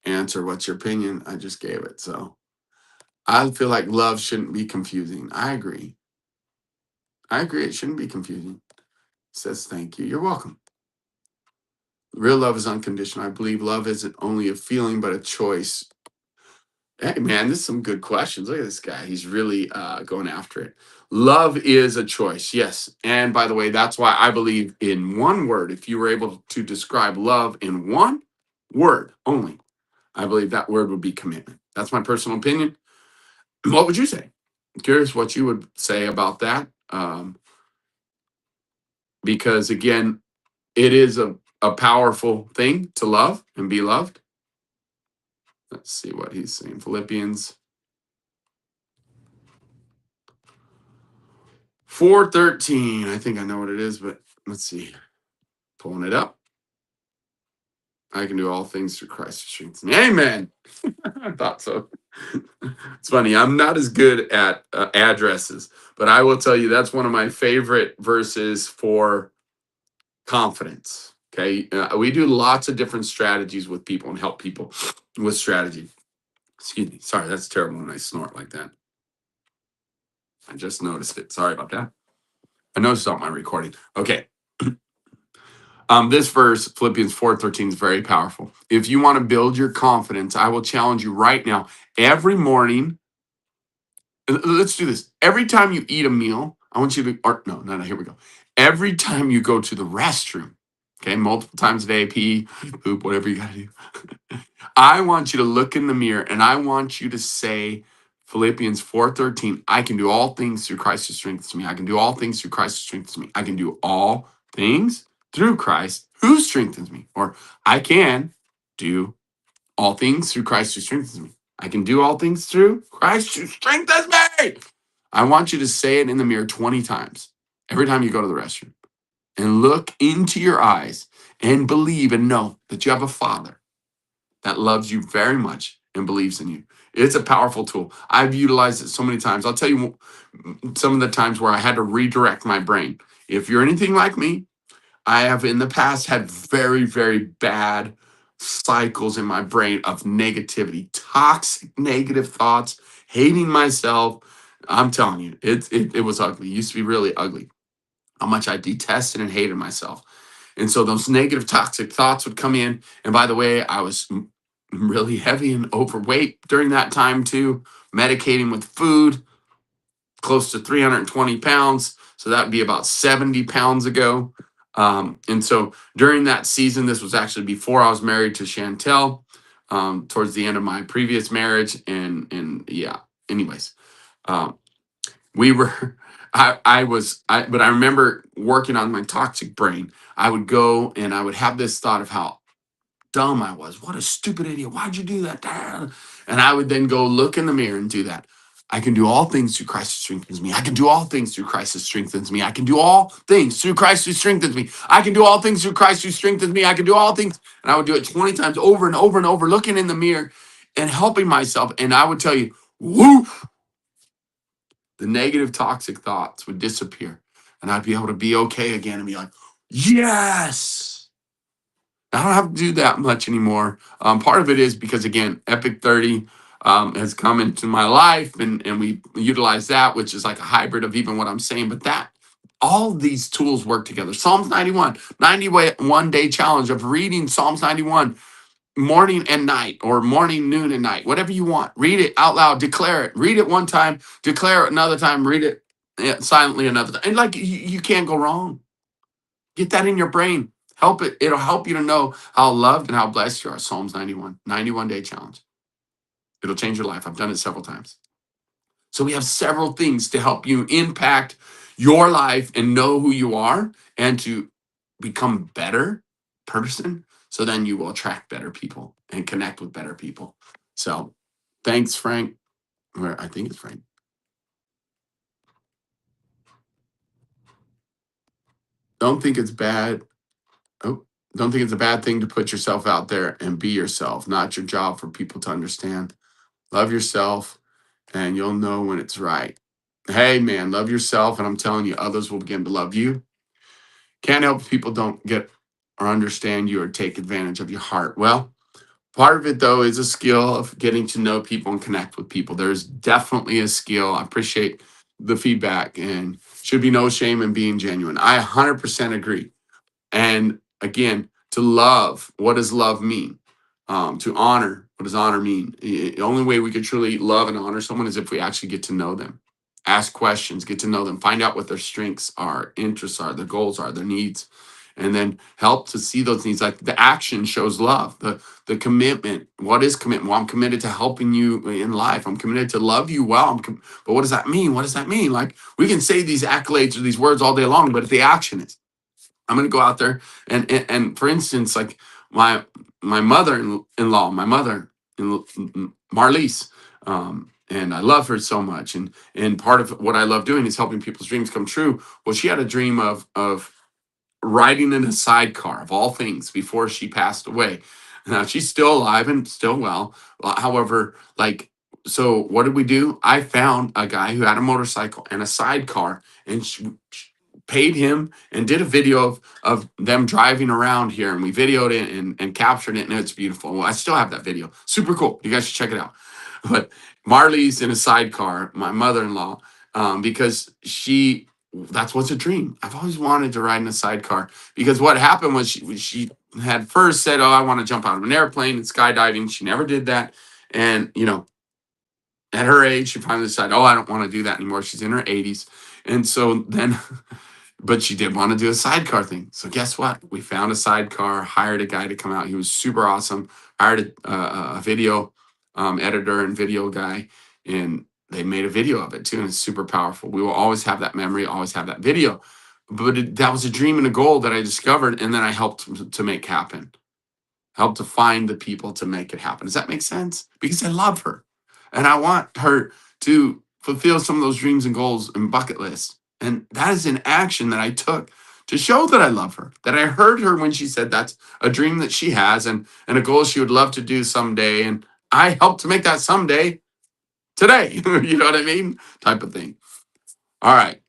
answer. What's your opinion? I just gave it. So I feel like love shouldn't be confusing. I agree. I agree. It shouldn't be confusing. Says thank you. You're welcome. Real love is unconditional. I believe love isn't only a feeling, but a choice. Hey man, this is some good questions. Look at this guy. He's really going after it. Love is a choice. Yes. And by the way, that's why I believe in one word. If you were able to describe love in one word only, I believe that word would be commitment. That's my personal opinion. What would you say? I'm curious what you would say about that. Because again, it is a powerful thing to love and be loved. Let's see what he's saying. Philippians 4:13. I think I know what it is, but let's see. Pulling it up. I can do all things through Christ who strengthens me. Amen. I thought so. It's funny. I'm not as good at addresses, but I will tell you that's one of my favorite verses for confidence. Okay. We do lots of different strategies with people and help people with strategy. Excuse me. Sorry, that's terrible when I snort like that. I just noticed it. Sorry about that. I noticed on my recording. Okay. This verse, Philippians 4:13, is very powerful. If you want to build your confidence, I will challenge you right now. Every morning, let's do this. Every time you eat a meal, I want you to, or no, here we go. Every time you go to the restroom, okay, multiple times a day, pee, poop, whatever you got to do. I want you to look in the mirror and I want you to say, Philippians 4:13, I can do all things through Christ who strengthens me. I can do all things through Christ who strengthens me. I can do all things through Christ who strengthens me. Or I can do all things through Christ who strengthens me. I can do all things through Christ who strengthens me. I want you to say it in the mirror 20 times every time you go to the restroom and look into your eyes and believe and know that you have a father that loves you very much and believes in you. It's a powerful tool. I've utilized it so many times. I'll tell you some of the times where I had to redirect my brain. If you're anything like me, I have in the past had very, very bad cycles in my brain of negativity, toxic negative thoughts, hating myself. I'm telling you, it was ugly. It used to be really ugly. How much I detested and hated myself. And so those negative toxic thoughts would come in. And by the way, I was really heavy and overweight during that time too, medicating with food, close to 320 pounds. So that would be about 70 pounds ago. And so during that season, this was actually before I was married to Chantel, towards the end of my previous marriage. And yeah, anyways, um, we were, but I remember working on my toxic brain. I would go and I would have this thought of how dumb I was. What a stupid idiot. Why'd you do that? Dad? And I would then go look in the mirror and do that. I can do all things through Christ who strengthens me. I can do all things through Christ who strengthens me. I can do all things through Christ who strengthens me. I can do all things through Christ who strengthens me. I can do all things. And I would do it 20 times over and over and over, looking in the mirror and helping myself. And I would tell you, woof, the negative toxic thoughts would disappear. And I'd be able to be okay again and be like, yes. I don't have to do that much anymore. Part of it is because, again, Epic 30 has come into my life, and we utilize that, which is like a hybrid of even what I'm saying. But that all these tools work together. Psalms 91, 91 day challenge of reading Psalms 91 morning and night, or morning, noon, and night, whatever you want. Read it out loud, declare it. Read it one time, declare it another time, read it silently another time. And like you can't go wrong. Get that in your brain. Help it. It'll help you to know how loved and how blessed you are. Psalms 91, 91 day challenge. It'll change your life. I've done it several times. So we have several things to help you impact your life and know who you are and to become better person. So then you will attract better people and connect with better people. So thanks, Frank. Or I think it's Frank. Don't think it's bad. Oh, don't think it's a bad thing to put yourself out there and be yourself. Not your job for people to understand. Love yourself, and you'll know when it's right. Hey, man, love yourself, and I'm telling you, others will begin to love you. Can't help if people don't get or understand you or take advantage of your heart. Well, part of it, though, is a skill of getting to know people and connect with people. There's definitely a skill. I appreciate the feedback, and should be no shame in being genuine. I 100% agree. And again, to love, what does love mean? To honor, what does honor mean? The only way we could truly love and honor someone is if we actually get to know them, ask questions, get to know them, find out what their strengths are, interests are, their goals are, their needs, and then help to see those needs. Like the action shows love, the commitment. What is commitment? Well, I'm committed to helping you in life. I'm committed to love you well. But what does that mean? What does that mean? Like we can say these accolades or these words all day long, but if the action is, I'm going to go out there and for instance, like my mother-in-law, my mother, Marlise, and I love her so much. And part of what I love doing is helping people's dreams come true. Well, she had a dream of riding in a sidecar of all things before she passed away. Now she's still alive and still well. However, like, so what did we do? I found a guy who had a motorcycle and a sidecar, and she paid him and did a video of them driving around here, and we videoed it and captured it, and it's beautiful. Well, I still have that video. Super cool. You guys should check it out. But Marley's in a sidecar, my mother-in-law, because that's what's a dream. I've always wanted to ride in a sidecar, because what happened was she had first said, "Oh, I want to jump out of an airplane and skydiving." She never did that, and at her age, she finally decided, "Oh, I don't want to do that anymore." She's in her 80s, and so then but she did want to do a sidecar thing. So guess what? We found a sidecar, hired a guy to come out. He was super awesome. Hired a video editor and video guy, and they made a video of it too. And it's super powerful. We will always have that memory, always have that video. But that was a dream and a goal that I discovered, and then I helped to make happen. Help to find the people to make it happen. Does that make sense? Because I love her and I want her to fulfill some of those dreams and goals and bucket lists. And that is an action that I took to show that I love her, that I heard her when she said that's a dream that she has and a goal she would love to do someday. And I helped to make that someday today. You know what I mean? Type of thing. All right.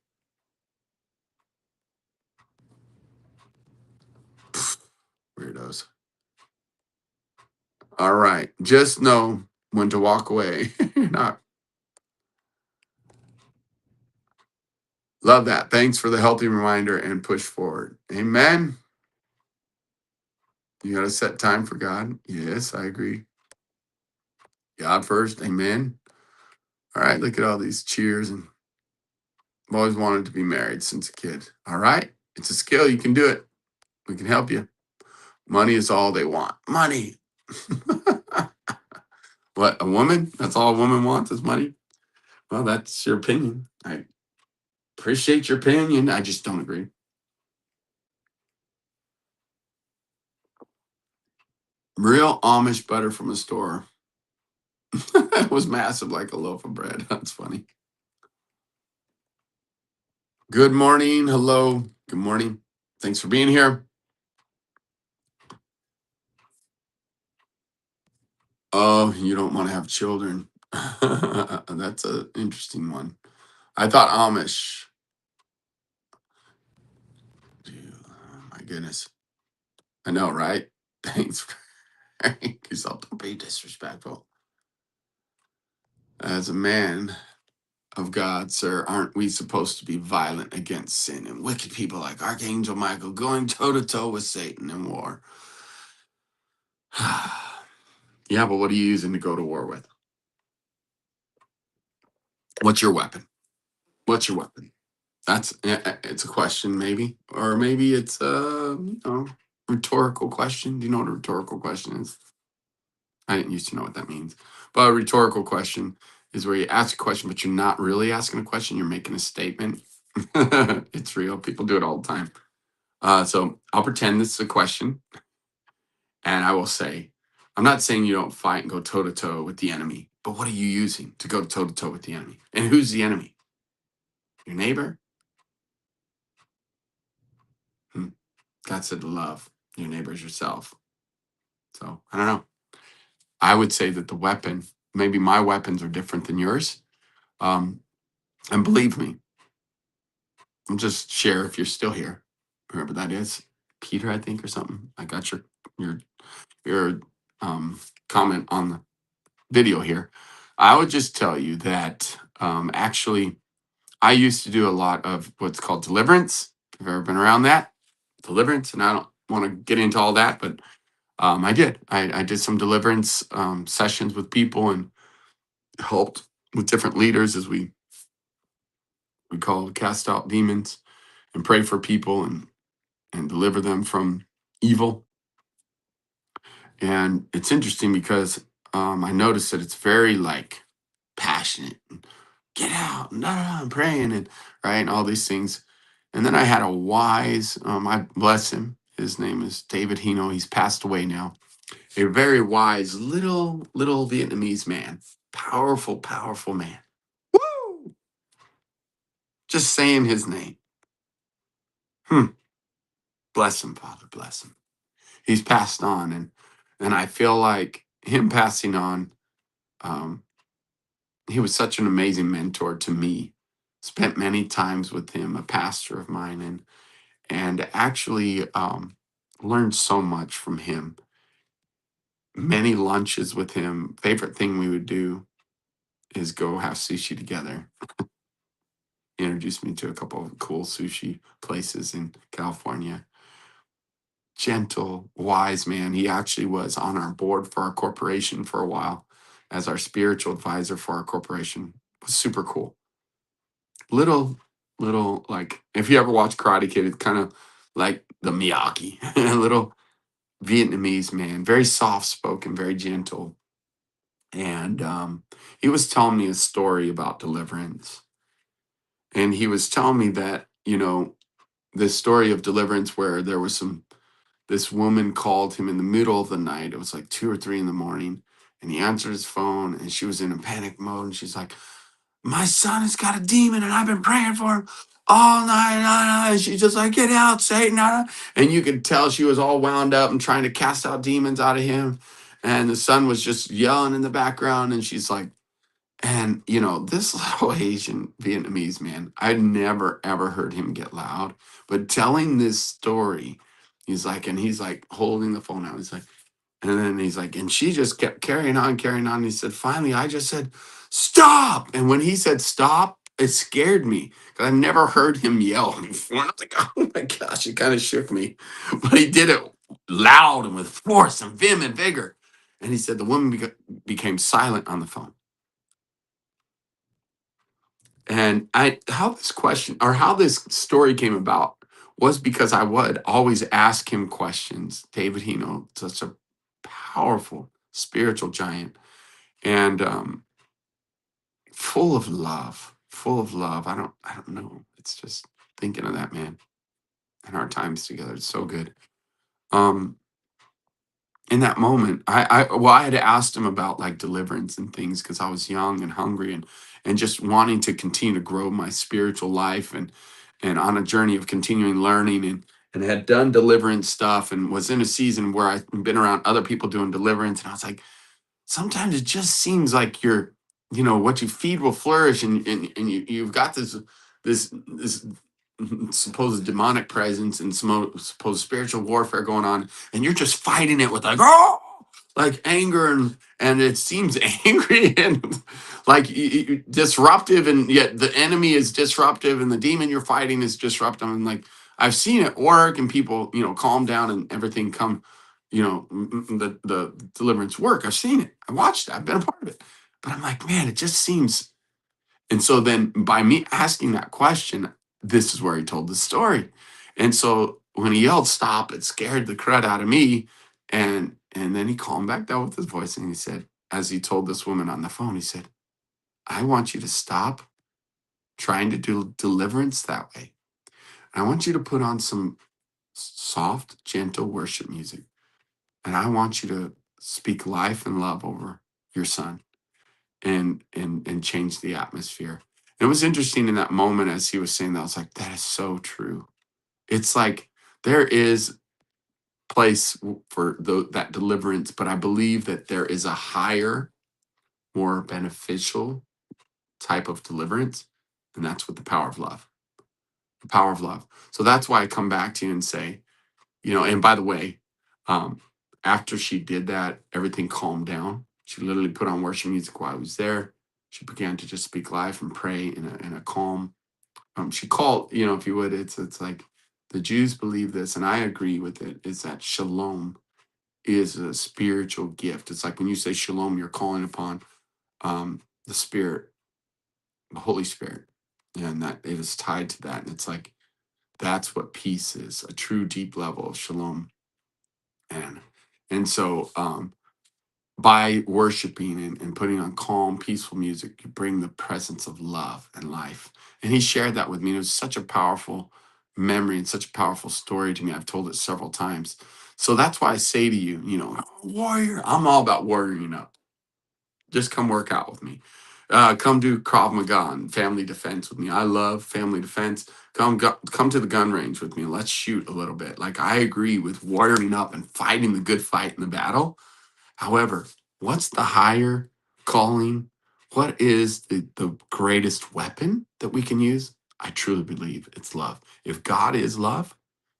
weirdos. All right. Just know when to walk away. Not love that. Thanks for the healthy reminder and push forward. Amen. You got to set time for God. Yes, I agree. God first. Amen. All right. Look at all these cheers. And I've always wanted to be married since a kid. All right. It's a skill. You can do it. We can help you. Money is all they want. Money. What, a woman? That's all a woman wants is money? Well, that's your opinion. I appreciate your opinion. I just don't agree. Real Amish butter from a store. It was massive like a loaf of bread. That's funny. Good morning. Hello. Good morning. Thanks for being here. Oh, you don't want to have children. That's an interesting one. I thought Amish. Dude, oh my goodness. I know, right? Thanks for yourself. Don't be disrespectful. As a man of God, sir, aren't we supposed to be violent against sin and wicked people like Archangel Michael going toe to toe with Satan in war? Yeah, but what are you using to go to war with? What's your weapon? What's your weapon? It's a question, maybe, or maybe it's a rhetorical question. Do you know what a rhetorical question is? I didn't used to know what that means, but a rhetorical question is where you ask a question, but you're not really asking a question. You're making a statement. It's real. People do it all the time. So I'll pretend this is a question, and I will say, I'm not saying you don't fight and go toe to toe with the enemy, but what are you using to go toe to toe with the enemy? And who's the enemy? Your neighbor? God said to love your neighbors yourself. So I don't know. I would say that the weapon, maybe my weapons are different than yours. And believe me, I'll just share if you're still here. Whoever that is, Peter, I think, or something. I got your your comment on the video here. I would just tell you that actually I used to do a lot of what's called deliverance. If you've ever been around that, deliverance, and I don't want to get into all that, but I did. I did some deliverance sessions with people and helped with different leaders as we call cast out demons and pray for people and deliver them from evil. And it's interesting because I noticed that it's very like passionate. And get out, and I'm praying and right and all these things. And then I had a wise, I bless him. His name is David Hino. He's passed away now. A very wise little Vietnamese man, powerful man. Woo! Just saying his name. Bless him, Father, bless him. He's passed on, and I feel like him passing on. Um, he was such an amazing mentor to me. Spent many times with him, a pastor of mine, and actually learned so much from him. Many lunches with him. Favorite thing we would do is go have sushi together. He introduced me to a couple of cool sushi places in California. Gentle, wise man. He actually was on our board for our corporation for a while as our spiritual advisor for our corporation. It was super cool. Little, like if you ever watch Karate Kid, it's kind of like the Miyagi, a little Vietnamese man, very soft spoken, very gentle. And he was telling me a story about deliverance. And he was telling me that, this story of deliverance where there was this woman called him in the middle of the night. It was like 2 or 3 in the morning. And he answered his phone and she was in a panic mode. And she's like, my son has got a demon and I've been praying for him all night. And she's just like, get out, Satan. And you could tell she was all wound up and trying to cast out demons out of him. And the son was just yelling in the background. And she's like, and this little Asian Vietnamese man, I'd never ever heard him get loud. But telling this story, He's like holding the phone out. He's like, and then he's like, and she just kept carrying on, carrying on. And he said, finally, I just said, stop. And when he said stop, it scared me because I've never heard him yell before. And I was like, oh my gosh, it kind of shook me. But he did it loud and with force and vim and vigor. And he said the woman became silent on the phone. And how this question or how this story came about was because I would always ask him questions. David Hino, such a powerful spiritual giant, and full of love, full of love. I don't know. It's just thinking of that man and our times together. It's so good. Um, in that moment, I had asked him about like deliverance and things because I was young and hungry and just wanting to continue to grow my spiritual life and on a journey of continuing learning and had done deliverance stuff and was in a season where I've been around other people doing deliverance and I was like, sometimes it just seems like what you feed will flourish and you've got this supposed demonic presence and supposed spiritual warfare going on and you're just fighting it with like like anger and it seems angry and like disruptive and yet the enemy is disruptive and the demon you're fighting is disruptive and like I've seen it work and people calm down and everything come the deliverance work. I've seen it. I watched it. I've been a part of it. But I'm like, man, it just seems. And so then by me asking that question, this is where he told the story. And so when he yelled stop, it scared the crud out of me. And then he calmed back down with his voice and he said, as he told this woman on the phone, he said, I want you to stop trying to do deliverance that way. I want you to put on some soft, gentle worship music. And I want you to speak life and love over your son and change the atmosphere. It was interesting in that moment as he was saying that, I was like, that is so true. It's like there is place for that deliverance, but I believe that there is a higher, more beneficial type of deliverance, and that's with the power of love. The power of love. So that's why I come back to you and say, and by the way, um, after she did that, everything calmed down. She literally put on worship music while I was there. She began to just speak life and pray in a calm. She called, if you would, it's like the Jews believe this, and I agree with it. Is that shalom is a spiritual gift. It's like when you say shalom, you're calling upon the Spirit, the Holy Spirit, and that it is tied to that. And it's like that's what peace is, a true deep level of shalom. And so by worshiping and putting on calm, peaceful music, you bring the presence of love and life. And he shared that with me. It was such a powerful memory and such a powerful story to me. I've told it several times. So that's why I say to you, warrior, I'm all about warrioring up. Just come work out with me. Come do Krav Maga and family defense with me. I love family defense. Come to the gun range with me. Let's shoot a little bit. Like I agree with warrioring up and fighting the good fight in the battle. However, what's the higher calling? What is the greatest weapon that we can use? I truly believe it's love. If God is love,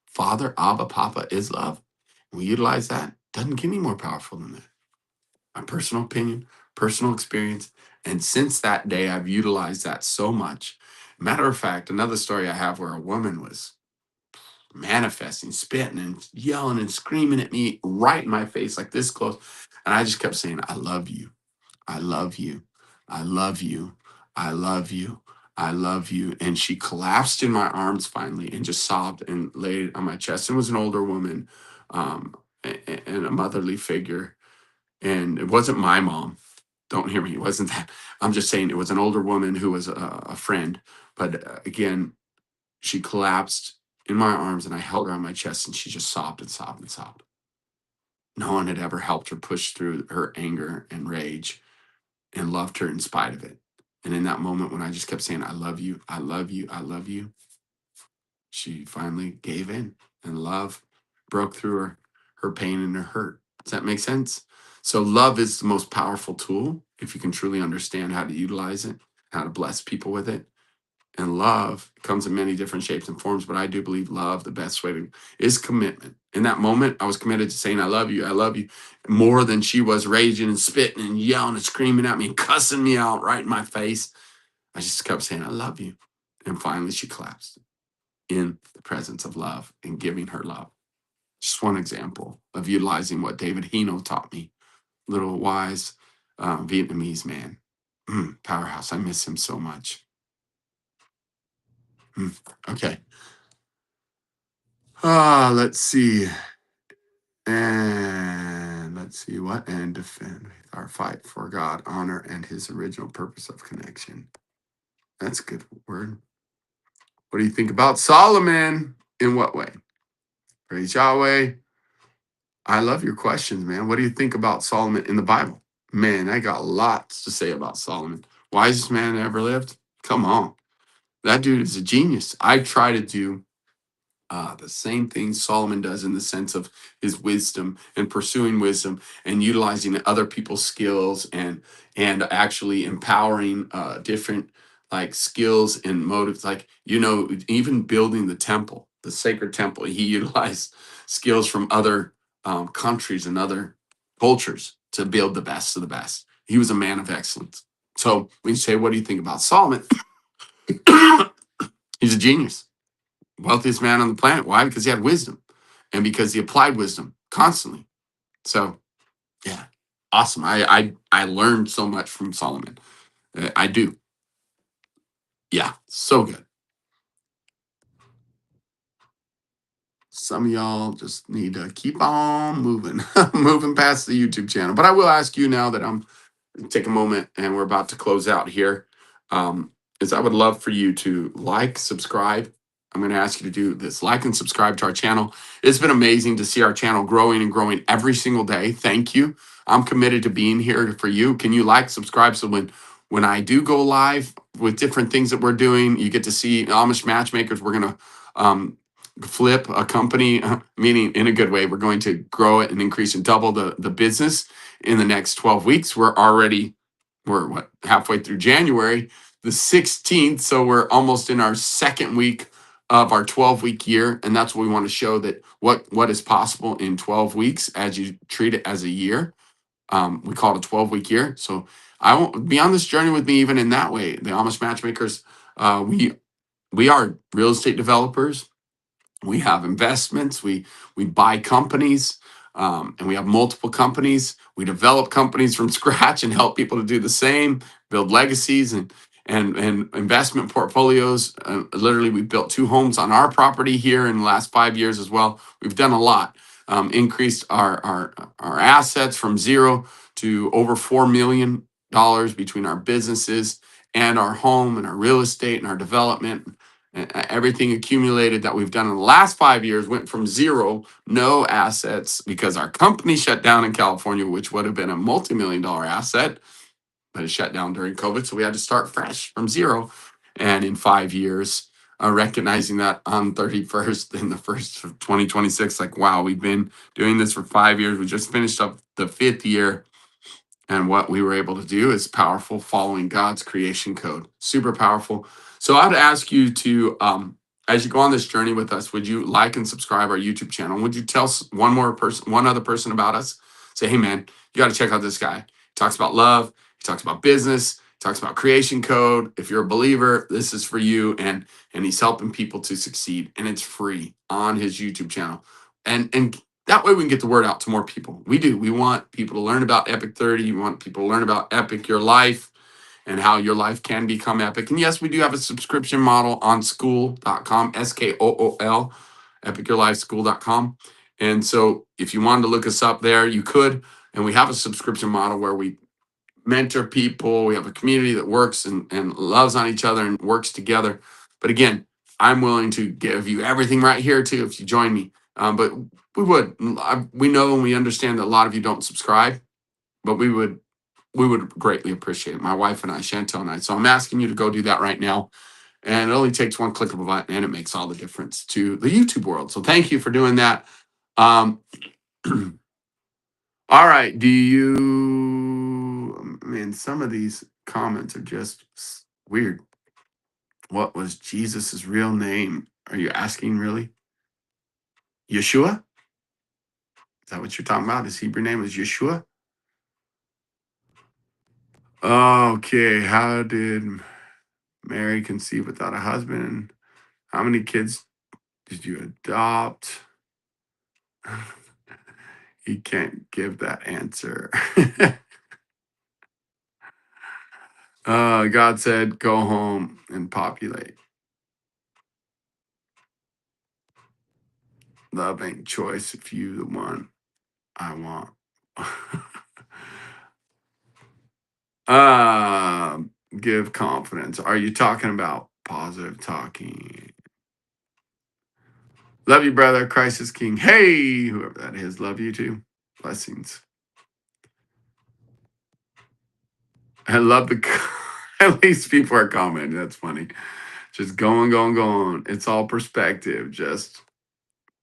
Father, Abba, Papa is love, and we utilize that, doesn't get any more powerful than that. My personal opinion, personal experience. And since that day, I've utilized that so much. Matter of fact, another story I have where a woman was manifesting, spitting and yelling and screaming at me right in my face, like this close. And I just kept saying, I love you. I love you. I love you. I love you. I love you. And she collapsed in my arms finally and just sobbed and laid on my chest. It was an older woman and a motherly figure. And it wasn't my mom. Don't hear me. It wasn't that. I'm just saying it was an older woman who was a friend. But again, she collapsed in my arms and I held her on my chest and she just sobbed and sobbed and sobbed. No one had ever helped her push through her anger and rage and loved her in spite of it. And in that moment when I just kept saying, I love you, I love you, I love you, she finally gave in and love broke through her pain and her hurt. Does that make sense? So love is the most powerful tool if you can truly understand how to utilize it, how to bless people with it. And love comes in many different shapes and forms, but I do believe love, the best way to, is commitment. In that moment, I was committed to saying, I love you, more than she was raging and spitting and yelling and screaming at me and cussing me out right in my face. I just kept saying, I love you. And finally, she collapsed in the presence of love and giving her love. Just one example of utilizing what David Hino taught me, little wise Vietnamese man. Powerhouse. I miss him so much. Okay. Let's see. And let's see what and defend our fight for God, honor, and his original purpose of connection. That's a good word. What do you think about Solomon? In what way? Praise Yahweh. I love your questions, man. What do you think about Solomon in the Bible? Man, I got lots to say about Solomon. Wisest man that ever lived? Come on. That dude is a genius. I try to do the same thing Solomon does in the sense of his wisdom and pursuing wisdom and utilizing other people's skills and actually empowering different like skills and motives. Like, you know, even building the temple, the sacred temple, he utilized skills from other countries and other cultures to build the best of the best. He was a man of excellence. So when you say, what do you think about Solomon? He's a genius, wealthiest man on the planet. Why? Because he had wisdom and because he applied wisdom constantly. So yeah, awesome. I learned so much from Solomon. I do. Yeah, so good. Some of y'all just need to keep on moving, moving past the YouTube channel. But I will ask you now that I'm take a moment and we're about to close out here. Is I would love for you to like, subscribe. I'm going to ask you to do this: like and subscribe to our channel. It's been amazing to see our channel growing and growing every single day. Thank you. I'm committed to being here for you. Can you like, subscribe, so when I do go live with different things that we're doing, you get to see Amish Matchmakers. We're going to flip a company, meaning in a good way. We're going to grow it and increase and double the business in the next 12 weeks. We're what, halfway through January the 16th. So we're almost in our second week of our 12-week year. And that's what we want to show, that what is possible in 12 weeks as you treat it as a year. We call it a 12-week year. So I won't be on this journey with me even in that way. The Amish Matchmakers, we are real estate developers. We have investments. We buy companies, and we have multiple companies. We develop companies from scratch and help people to do the same, build legacies and investment portfolios. Literally, we built 2 homes on our property here in the last 5 years as well. We've done a lot. Increased our assets from zero to over $4 million between our businesses and our home and our real estate and our development. Everything accumulated that we've done in the last 5 years went from zero, no assets, because our company shut down in California, which would have been a multi-million-dollar asset, but it shut down during COVID. So we had to start fresh from zero. And in 5 years, recognizing that on 31st in the first of 2026, like, wow, we've been doing this for 5 years. We just finished up the 5th year. And what we were able to do is powerful, following God's creation code. Super powerful. So I'd ask you to, as you go on this journey with us, would you like and subscribe our YouTube channel? Would you tell one other person about us? Say, hey man, you got to check out this guy. He talks about love. He talks about business. He talks about creation code. If you're a believer, this is for you. And he's helping people to succeed, and it's free on his YouTube channel. And that way we can get the word out to more people. We do. We want people to learn about Epic 30. We want people to learn about Epic Your Life and how your life can become epic. And yes, we do have a subscription model on school.com, SKOOL, epicyourlifeschool.com. And so if you wanted to look us up there, you could. And we have a subscription model where we mentor people. We have a community that works and loves on each other and works together. But again, I'm willing to give you everything right here too if you join me. But we know and we understand that a lot of you don't subscribe, but we would greatly appreciate it. My wife and I, Chantel and I. So I'm asking you to go do that right now. And it only takes one click of a button, and it makes all the difference to the YouTube world. So thank you for doing that. Um, all right. Man, some of these comments are just weird. What was Jesus's real name? Are you asking really? Yeshua? Is that what you're talking about? His Hebrew name is Yeshua? Okay. How did Mary conceive without a husband? How many kids did you adopt? He can't give that answer. God said, go home and populate. Love ain't choice if you the one I want. uh, give confidence. Are you talking about positive talking? Love you, brother. Christ is King. Hey, whoever that is, love you too. Blessings. I love the at least people are commenting. That's funny. Just going, going, going. It's all perspective. Just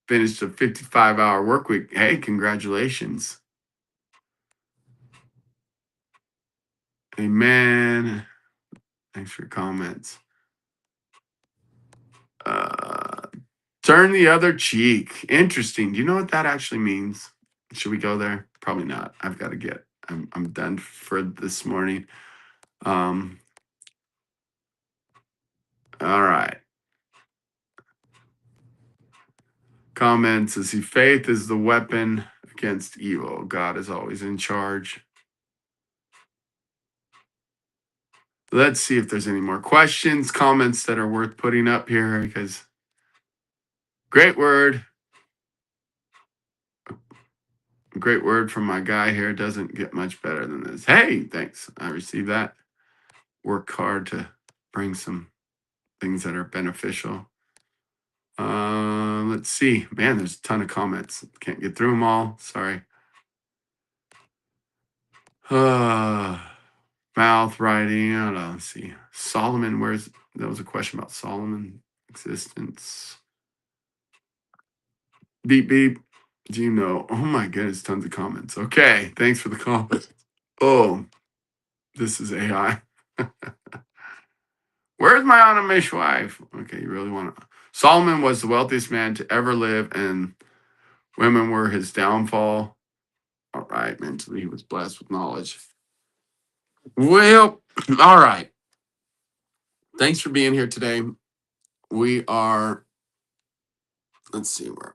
finished a 55-hour work week. Hey, congratulations. Amen. Thanks for your comments. Uh, turn the other cheek. Interesting. Do you know what that actually means? Should we go there? Probably not. I've got to get. I'm done for this morning. All right. Comments. Is he faith is the weapon against evil? God is always in charge. Let's see if there's any more questions, comments that are worth putting up here because great word. Great word from my guy here. Doesn't get much better than this. Hey, thanks. I received that. Work hard to bring some things that are beneficial. Let's see. Man, there's a ton of comments. Can't get through them all. Sorry. Mouth writing. I don't know. Let's see. Solomon, there was a question about Solomon existence. Beep beep. Do you know? Oh my goodness, tons of comments. Okay, thanks for the comments. Oh, this is AI. Where's my Amish wife? Okay, you really want to. Solomon was the wealthiest man to ever live, and women were his downfall. All right, mentally, he was blessed with knowledge. Well, all right. Thanks for being here today. We are, let's see where.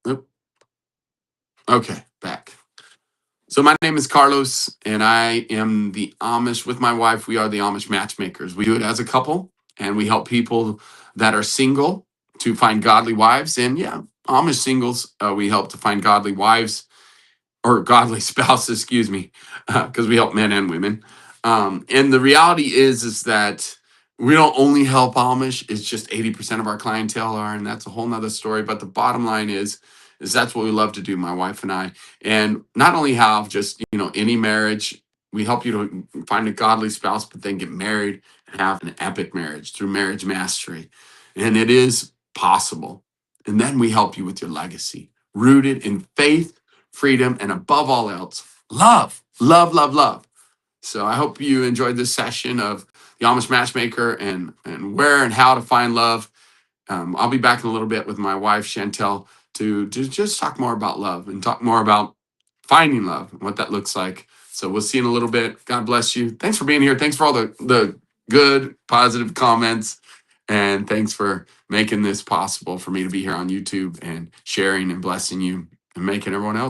Oop, okay, back. So my name is Carlos, and I am the Amish with my wife. We are the Amish Matchmakers. We do it as a couple, and we help people that are single to find godly wives. And yeah, Amish singles, we help to find godly wives or godly spouses, excuse me, because we help men and women. And the reality is that we don't only help Amish. It's just 80% of our clientele are, and that's a whole nother story. But the bottom line is that's what we love to do, my wife and I. And not only have just, any marriage, we help you to find a godly spouse, but then get married and have an epic marriage through marriage mastery. And it is possible. And then we help you with your legacy, rooted in faith, freedom, and above all else, love, love, love, love. So I hope you enjoyed this session of the Amish Matchmaker and where and how to find love. I'll be back in a little bit with my wife, Chantel, to just talk more about love and talk more about finding love and what that looks like. So we'll see you in a little bit. God bless you. Thanks for being here. Thanks for all the good, positive comments. And thanks for making this possible for me to be here on YouTube and sharing and blessing you and making everyone else